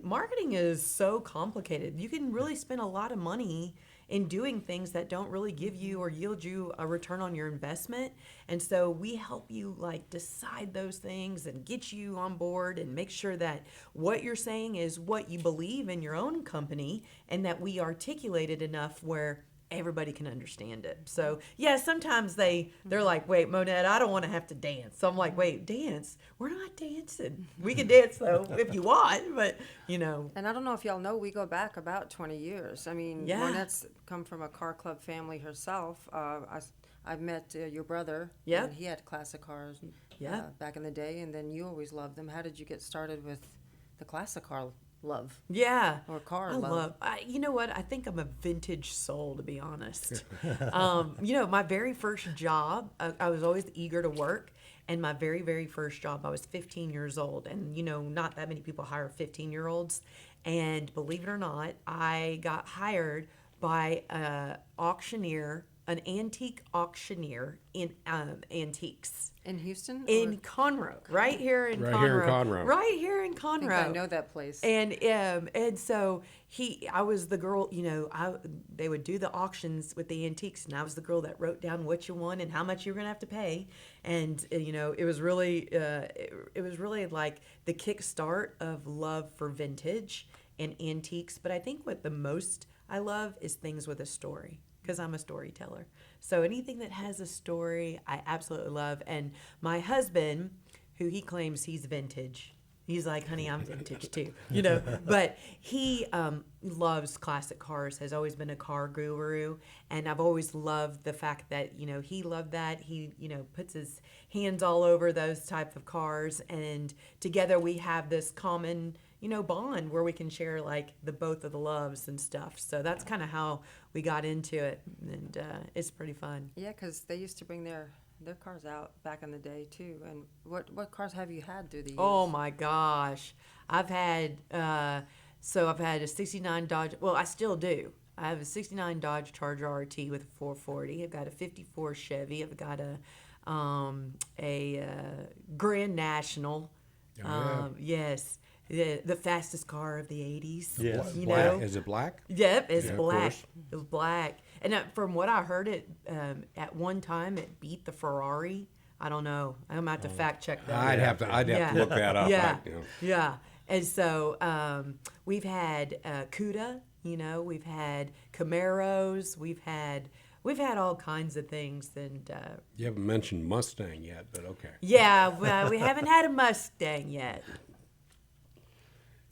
marketing is so complicated. You can really spend a lot of money in doing things that don't really give you or yield you a return on your investment. And so we help you decide those things and get you on board and make sure that what you're saying is what you believe in your own company, and that we articulate it enough where everybody can understand it. So yeah, sometimes they're like, wait, Monette, I don't want to have to dance. So I'm like, wait, dance? We're not dancing. We can dance though if you want, but And I don't know if y'all know, we go back about 20 years. I mean, Yeah. Monette's come from a car club family herself. I I've met your brother. Yep. And he had classic cars Yeah. back in the day, and then you always loved them. How did you get started with the classic car love? Yeah. Or car I love. you know what? I think I'm a vintage soul, to be honest. My very first job, I was always eager to work. And my very, very first job, I was 15 years old. And, not that many people hire 15-year-olds. And believe it or not, I got hired by an antique auctioneer in antiques. In Houston? In Conroe, right here in Right Conroe. here in Conroe. Right here in I Conroe. think I know that place. And so I was the girl, they would do the auctions with the antiques, and I was the girl that wrote down what you won and how much you were gonna have to pay, and it was really like the kickstart of love for vintage and antiques. But I think what the most I love is things with a story, because I'm a storyteller. So anything that has a story, I absolutely love. And my husband, who he claims he's vintage, he's like, honey, I'm vintage too, but he loves classic cars, has always been a car guru. And I've always loved the fact that, he loved that. He, puts his hands all over those type of cars. And together we have this common, bond where we can share like both of the loves and stuff. So that's kind of how we got into it. And it's pretty fun. Yeah, because they used to bring their cars out back in the day too. And what cars have you had through the years? Oh my gosh. I've had a 69 Dodge, well, I still do. I have a 69 Dodge Charger RT with a 440. I've got a 54 Chevy. I've got a Grand National. Yes. The fastest car of the 80s. Yes. Black. Is it black? Yep, it's Yeah, of black. course. It was black. And from what I heard, at one time it beat the Ferrari. I don't know. I'm going to have to fact check that. I'd have to look that up. Yeah. I- Yeah. And so we've had Cuda, we've had Camaros, we've had all kinds of things. And You haven't mentioned Mustang yet, but okay. yeah, well, we haven't had a Mustang yet.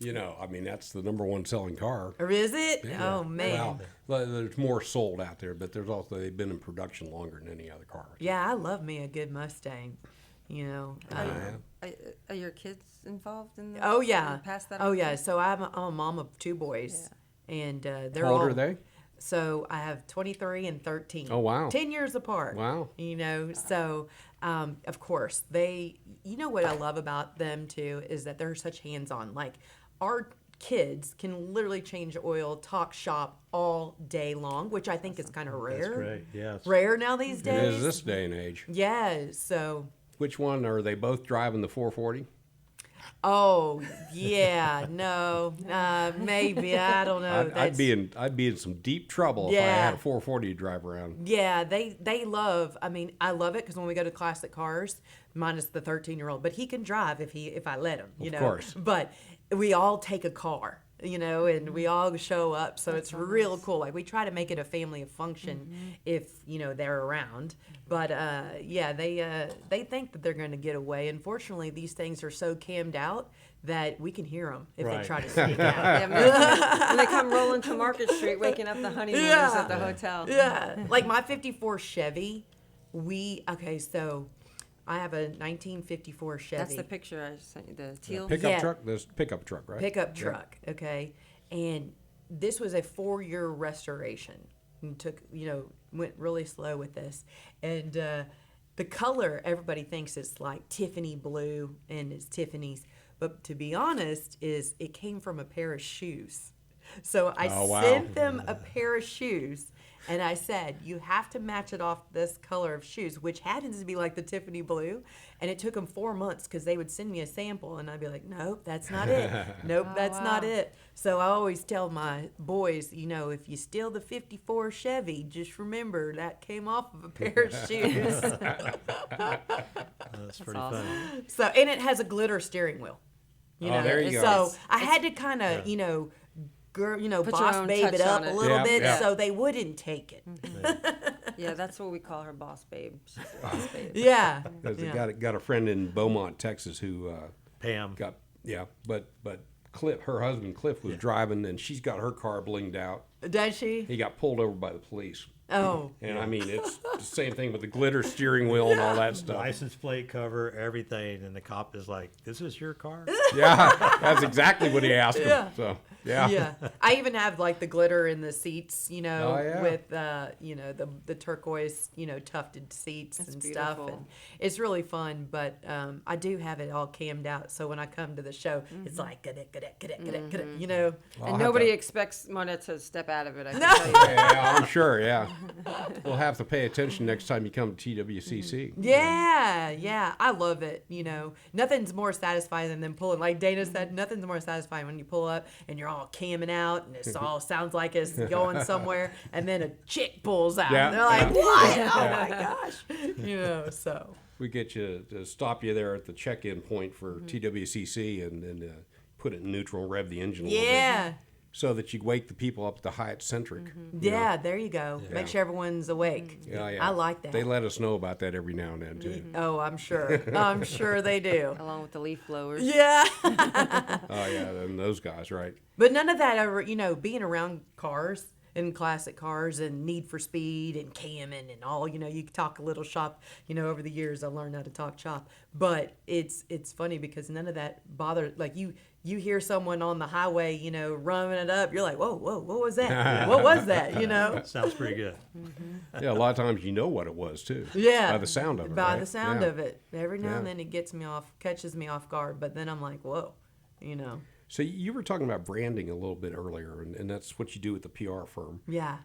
That's the number one selling car. Or is it? Yeah. Oh, man. Well, there's more sold out there, but there's also, they've been in production longer than any other car. Yeah, I love me a good Mustang. Are your kids involved in that? Oh yeah. Pass that Oh on? yeah. So I'm a mom of two boys, and they're How old all. are they? So I have 23 and 13. Oh, wow. 10 years apart. Wow. So of course they. What I love about them too is that they're such hands-on. Like our kids can literally change oil, talk shop all day long, which I think is kind of rare. That's great. Yes. Rare now these It days. is this day and age. Yeah. So. Which one are they both driving the 440? Oh yeah, no, maybe I don't know. I'd be in some deep trouble if I Yeah. had a 440 to drive around. Yeah, they love. I mean, I love it because when we go to classic cars, minus the 13-year-old, but he can drive if I let him. Of course. But we all take a car, and we all show up, so it's real cool. Like we try to make it a family function if they're around. But they think that they're going to get away. Unfortunately, these things are so cammed out that we can hear them if they Right. try to sneak out. Yeah, when they come rolling to Market Street, waking up the honeymooners at the hotel. Yeah, like my 54 Chevy, so I have a 1954 Chevy. That's the picture I sent you, the teal. Pickup Yeah. truck? This pickup truck, right? Pickup truck, okay? And this was a 4-year restoration. And went really slow with this. And the color, everybody thinks it's like Tiffany blue, and it's Tiffany's. But to be honest, it came from a pair of shoes. So I Oh, wow. sent them a pair of shoes, and I said, you have to match it off this color of shoes, which happens to be like the Tiffany blue. And it took them 4 months because they would send me a sample, and I'd be like, nope, that's not it. Nope, that's not wow. it. So I always tell my boys, if you steal the 54 Chevy, just remember that came off of a pair of shoes. That's pretty awesome. funny. So, and it has a glitter steering wheel. there you go. So I had to kind of, Put your boss own babe it touch up on a it. little Yeah, bit yeah. so they wouldn't take it. Yeah, that's what we call her, boss babe. She's a boss babe. Yeah. There's Yeah. got a friend in Beaumont, Texas, who Pam. but Cliff, her husband Cliff was driving, and she's got her car blinged out. Does she? He got pulled over by the police. Oh, And I mean, it's the same thing with the glitter steering wheel and all that stuff. License plate cover, everything, and the cop is like, "This is your car?" Yeah, that's exactly what he asked him. Yeah. So, yeah. yeah. I even have like the glitter in the seats, you know, Oh, yeah. with the turquoise, tufted seats That's and stuff. beautiful. And it's really fun, but I do have it all cammed out. So when I come to the show, it's like you know. And nobody expects Monette to step out of it, I can tell you. Yeah, I'm sure, yeah. We'll have to pay attention next time you come to TWCC. Yeah, I love it. Nothing's more satisfying than pulling. Like Dana said, nothing's more satisfying when you pull up and you're all camming out, and it all sounds like it's going somewhere, and then a chick pulls out. Yeah, And they're like, yeah. "What? Oh my gosh!" So. We get you to stop you there at the check-in point for TWCC and then put it in neutral and rev the engine a little bit. Yeah. So that you wake the people up at the Hyatt Centric. Yeah, there you go. Yeah. Make sure everyone's awake. Yeah, yeah. I like that. They let us know about that every now and then, too. Oh, I'm sure. I'm sure they do. Along with the leaf blowers. Yeah. Oh, yeah, and those guys, right? But none of that ever, being around cars and classic cars and Need for Speed and camming and all, you talk a little shop, over the years I learned how to talk shop. But it's funny because none of that bothered, like you hear someone on the highway, running it up, you're like, whoa, what was that? What was that, Sounds pretty good. Yeah, a lot of times you know what it was, too. Yeah. By the sound of it, By right? the sound Yeah. of it. Every now and Yeah. then it catches me off guard, but then I'm like, whoa, So you were talking about branding a little bit earlier, and that's what you do with the PR firm. Yeah.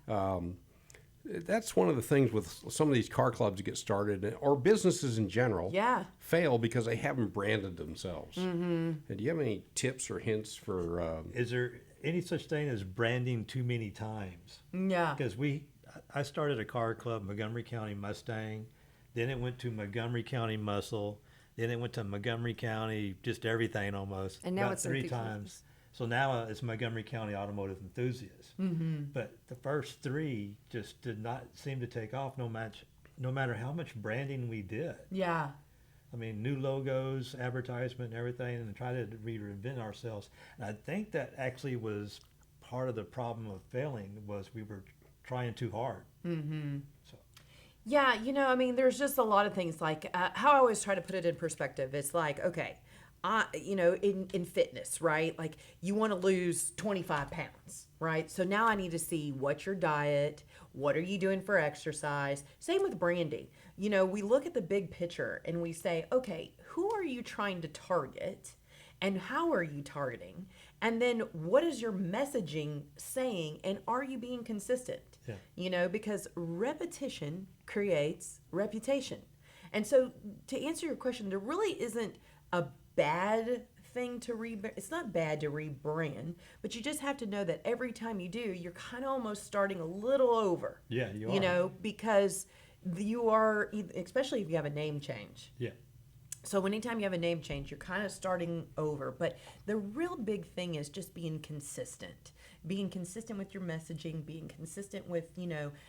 That's one of the things with some of these car clubs that get started, or businesses in general, Yeah. fail because they haven't branded themselves. Mm-hmm. And do you have any tips or hints for... Is there any such thing as branding too many times? Yeah. Because I started a car club, Montgomery County Mustang, then it went to Montgomery County Muscle, then it went to Montgomery County, just everything almost. And now about it's 3 Enthusiast. times. So now it's Montgomery County Automotive Enthusiast. Mm-hmm. But the first 3 just did not seem to take off, no matter how much branding we did. Yeah. I mean, new logos, advertisement, and everything, and try to reinvent ourselves. And I think that actually was part of the problem of failing, was we were trying too hard. Mm-hmm. So. Yeah, there's just a lot of things like how I always try to put it in perspective. It's like, okay, in fitness, right? Like you want to lose 25 pounds, right? So now I need to see what's your diet, what are you doing for exercise? Same with branding. We look at the big picture and we say, okay, who are you trying to target and how are you targeting? And then what is your messaging saying and are you being consistent? Yeah. Because repetition creates reputation. And so to answer your question, there really isn't a bad thing to it's not bad to rebrand, but you just have to know that every time you do, you're kind of almost starting a little over. Yeah, you are. Because you are, especially if you have a name change. Yeah. So anytime you have a name change, you're kind of starting over. But the real big thing is just being consistent with your messaging, being consistent with,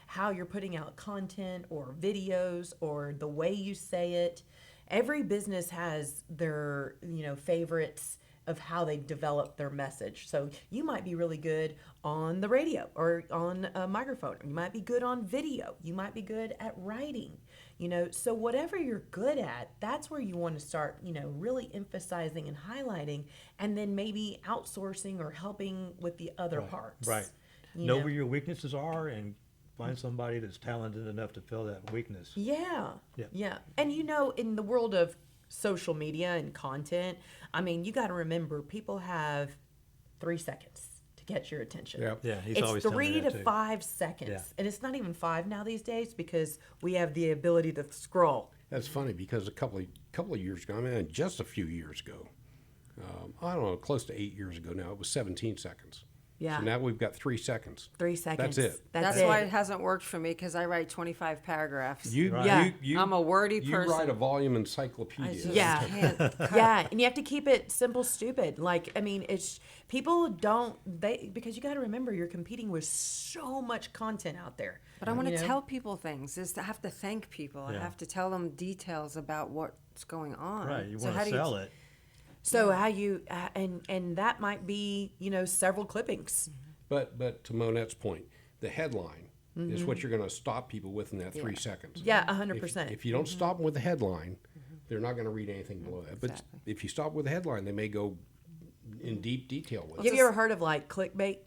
how you're putting out content or videos or the way you say it. Every business has their, favorites of how they develop their message. So you might be really good on the radio or on a microphone. You might be good on video. You might be good at writing. So whatever you're good at, that's where you want to start, really emphasizing and highlighting, and then maybe outsourcing or helping with the other parts. Right. Know where your weaknesses are and find somebody that's talented enough to fill that weakness. Yeah. Yeah. Yeah. And in the world of social media and content, you got to remember people have 3 seconds to get your attention. Yep. Yeah, he's It's always telling me 3 to that too. 5 seconds. Yeah. And it's not even 5 now these days because we have the ability to scroll. That's funny because a couple of years ago, just a few years ago, I don't know, close to 8 years ago now, it was 17 seconds. Yeah. So now we've got 3 seconds. 3 seconds. That's it. That's why it hasn't worked for me, because I write 25 paragraphs. Yeah. I'm a wordy person. You write a volume encyclopedia. I just Yeah. can't cut. Yeah, and you have to keep it simple, stupid. It's people because you got to remember you're competing with so much content out there. But I want to tell people things. I have to thank people. I Yeah. have to tell them details about what's going on. Right. You So want how to do sell it. So how you and that might be several clippings. But to Monette's point, the headline is what you're going to stop people with in that 3 seconds. Yeah, 100%. If you don't stop them with the headline, they're not going to read anything below that. But Exactly. if you stop with the headline, they may go in deep detail with Have it. you ever heard of like clickbait?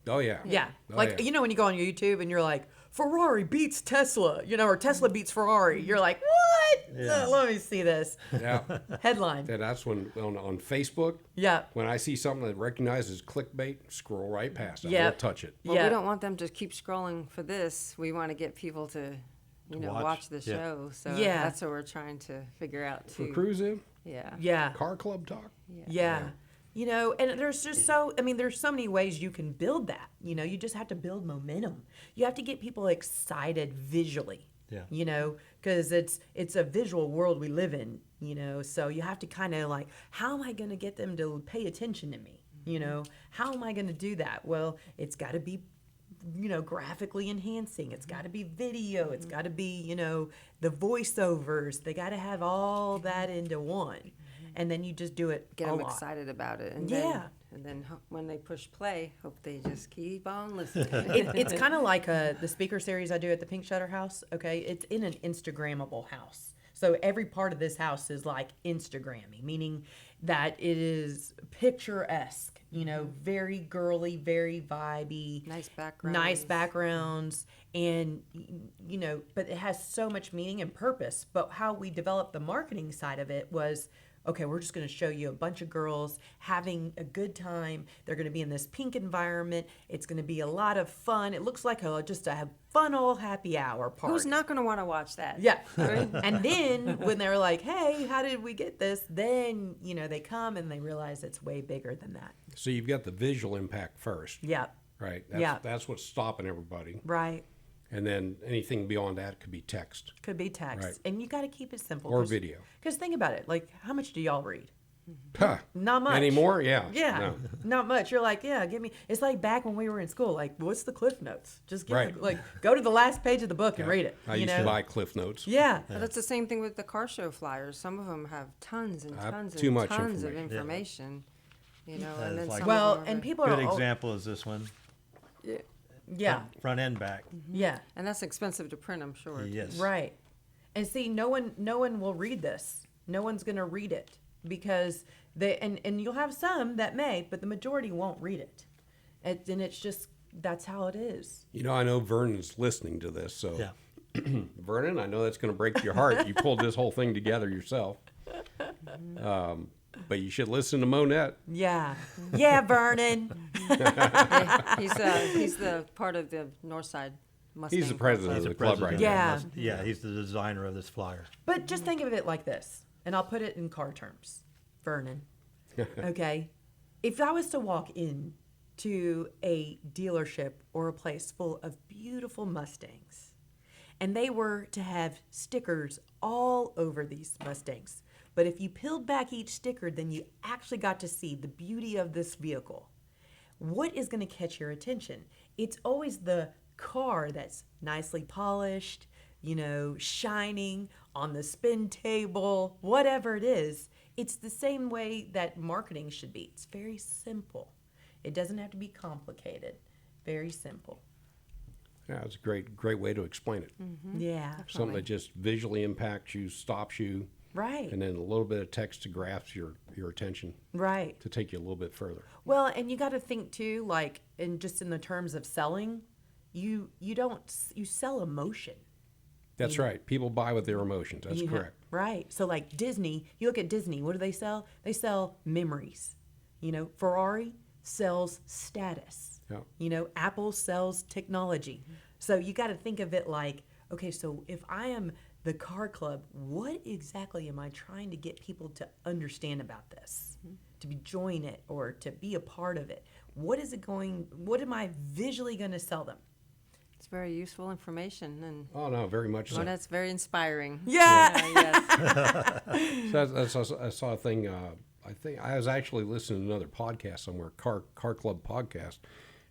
Oh, yeah. Yeah. Oh, Like, yeah. you know, when you go on YouTube and you're like, Ferrari beats Tesla, you know, or Tesla beats Ferrari. You're like, what? Let me see this. Yeah. Headline. And that's when on Facebook, Yeah. when I see something that recognizes clickbait, scroll right past it. I Yep. won't touch it. Well, Yeah. we don't want them to keep scrolling for this. We want to get people to, watch. watch the Yeah. show. So Yeah. that's what we're trying to figure out For too. Cruisin, Yeah. Yeah. car club talk. Yeah. You know, and there's just there's so many ways you can build that. You know, you just have to build momentum. You have to get people excited visually. Yeah. You know, because it's a visual world we live in, you know, so you have to kind of like, how am I going to get them to pay attention to me? You know, how am I going to do that? Well, it's got to be, you know, graphically enhancing. It's got to be video. It's got to be, you know, the voiceovers. They got to have all that into one. And then you just do it Get a them lot. excited about it. And Yeah. then when they push play, hope they just keep on listening. It's kind of like the speaker series I do at the Pink Shutter House. Okay, it's in an Instagrammable house. So every part of this house is like Instagrammy, meaning that it is picturesque. You know, very girly, very vibey. Nice backgrounds. Nice backgrounds, and you know, but it has so much meaning and purpose. But how we developed the marketing side of it was, okay, we're just going to show you a bunch of girls having a good time. They're going to be in this pink environment. It's going to be a lot of fun. It looks like just a fun old happy hour party. Who's not going to want to watch that? Yeah. And then when they're like, hey, how did we get this? Then, you know, they come and they realize it's way bigger than that. So you've got the visual impact first, Yeah. right? That's, Yeah. That's what's stopping everybody. Right. And then anything beyond that could be text Could be text. Right. And you got to keep it simple. or video. Because think about it. Like, how much do y'all read? Huh. Not much. Anymore? Yeah. Yeah, No. not much. You're like, yeah, give me. It's like back when we were in school. Like, what's the Cliff Notes? Just give Right. me, like, go to the last page of the book and read it. I you used know? to buy Cliff Notes. Yeah, But that's the same thing with the car show flyers. Some of them have tons and tons too and much tons of information. information. You know, That and is then like- some well, of them are and very- people Good are al- example is this one. Yeah, Front and back. yeah, and that's expensive to print, I'm sure. too. Yes. right. And see, no one will read this. No one's gonna read it because and you'll have some that may, but the majority won't read it. And it's just that's how it is. You know, I know Vernon's listening to this, so Yeah. Vernon, I know that's going to break your heart. You pulled this whole thing together yourself. But you should listen to Monette. Yeah, yeah, Vernon. Yeah, he's the part of the Northside Mustang. He's the president He's of the the club president. right Yeah. Yeah, he's the designer of this flyer. But just think of it like this, and I'll put it in car terms, Vernon. Okay, if I was to walk in to a dealership or a place full of beautiful Mustangs, and they were to have stickers all over these Mustangs, but if you peeled back each sticker, then you actually got to see the beauty of this vehicle. What is going to catch your attention? It's always the car that's nicely polished, you know, shining on the spin table, whatever it is. It's the same way that marketing should be. It's very simple. It doesn't have to be complicated. Very simple. Yeah, it's a great way to explain it. Yeah. Something that just visually impacts you, stops you, Right. and then a little bit of text to grasp your attention Right. to take you a little bit further. Well, and you got to think too, like, in just in the terms of selling, you sell emotion. That's right. People buy with their emotions. That's You know, correct. right. So like Disney, you look at Disney, what do they sell? They sell memories. You know, Ferrari sells status. Yeah. You know, Apple sells technology. So you got to think of it like, okay, so if I am the car club, what exactly am I trying to get people to understand about this? To join it or to be a part of it? What am I visually going to sell them? It's very useful information, and Oh, no, very much so. Monette's very inspiring. Yeah. Yes. So I saw a thing. I think I was actually listening to another podcast somewhere, car club podcast,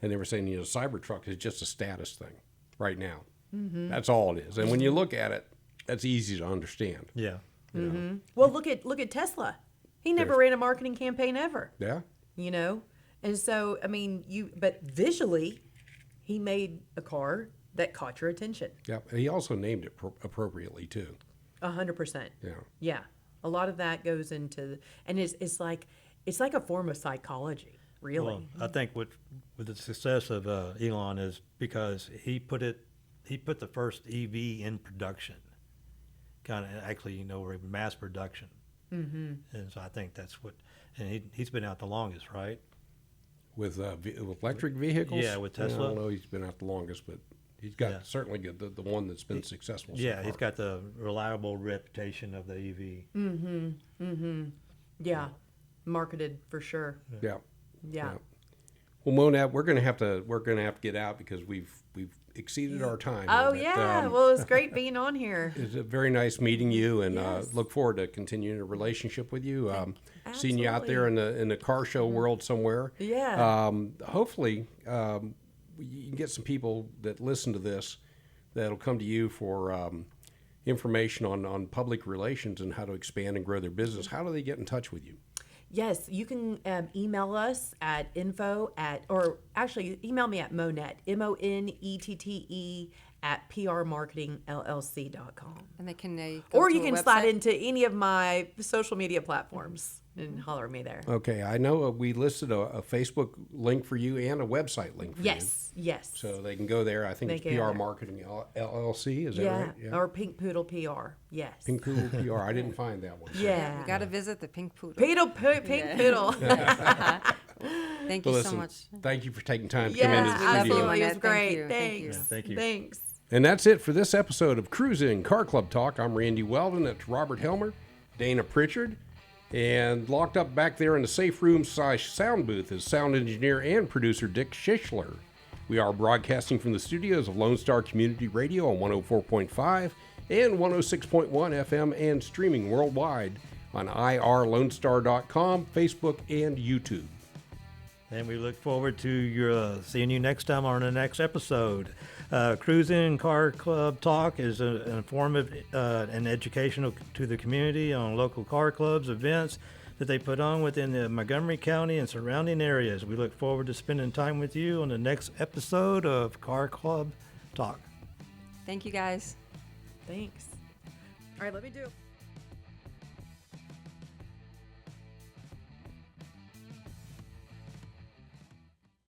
and they were saying, you know, Cybertruck is just a status thing right now. Mm-hmm. That's all it is. And when you look at it, that's easy to understand. Yeah. You know? Well, look at Tesla. He never ran a marketing campaign ever. Yeah. You know, and so I mean, but visually, he made a car that caught your attention. Yeah, he also named it appropriately too. 100%. Yeah. Yeah. A lot of that goes into, and it's like a form of psychology, really. Well, I think with the success of Elon is because he put the first EV in production, kind of actually, or mass production. Mm-hmm. And so I think that's what, and he's been out the longest, right? With electric vehicles? Yeah, with Tesla. I don't know he's been out the longest, but he's got certainly good the one that's been successful so Yeah, far. he's got the reliable reputation of the EV. Yeah. Marketed for sure. Yeah. Yeah. Well, Monette, we're gonna have to get out because we've exceeded our time. Oh, here, yeah. but, Well, it's great being on here. it's a very nice meeting you, and Yes. look forward to continuing a relationship with you. Seeing you out there in the car show world somewhere. Yeah. Hopefully, you can get some people that listen to this that'll come to you for information on public relations and how to expand and grow their business. How do they get in touch with you? Yes, you can email us at or actually email me at Monette, MONETTE at PRMarketingLLC.com. And they can Or go you to a can slide website. into any of my social media platforms and holler at me there. Okay, I know we listed a Facebook link for you and a website link for you. Yes. So they can go there. I think They it's can. PR Marketing LLC. Is that Yeah. right? Or Pink Poodle PR. Yes. Pink Poodle PR. I didn't find that one. Yeah. You got to visit the Pink Poodle. Pink Poodle. Thank Well, you listen, so much. thank you for taking time to come into Yes, the studio. absolutely. It was Monette. Thank great. you. Thank you. Thanks. Thank you. Thanks. And that's it for this episode of Cruisin' Car Club Talk. I'm Randy Weldon. That's Robert Helmer, Dana Pritchard, and locked up back there in the safe room / sound booth is sound engineer and producer Dick Schischler. We are broadcasting from the studios of Lone Star Community Radio on 104.5 and 106.1 FM and streaming worldwide on irlonestar.com, Facebook, and YouTube. And we look forward to seeing you next time on the next episode. Cruisin' Car Club Talk is an informative and educational to the community on local car clubs, events that they put on within the Montgomery County and surrounding areas. We look forward to spending time with you on the next episode of Car Club Talk. Thank you, guys. Thanks. All right, let me do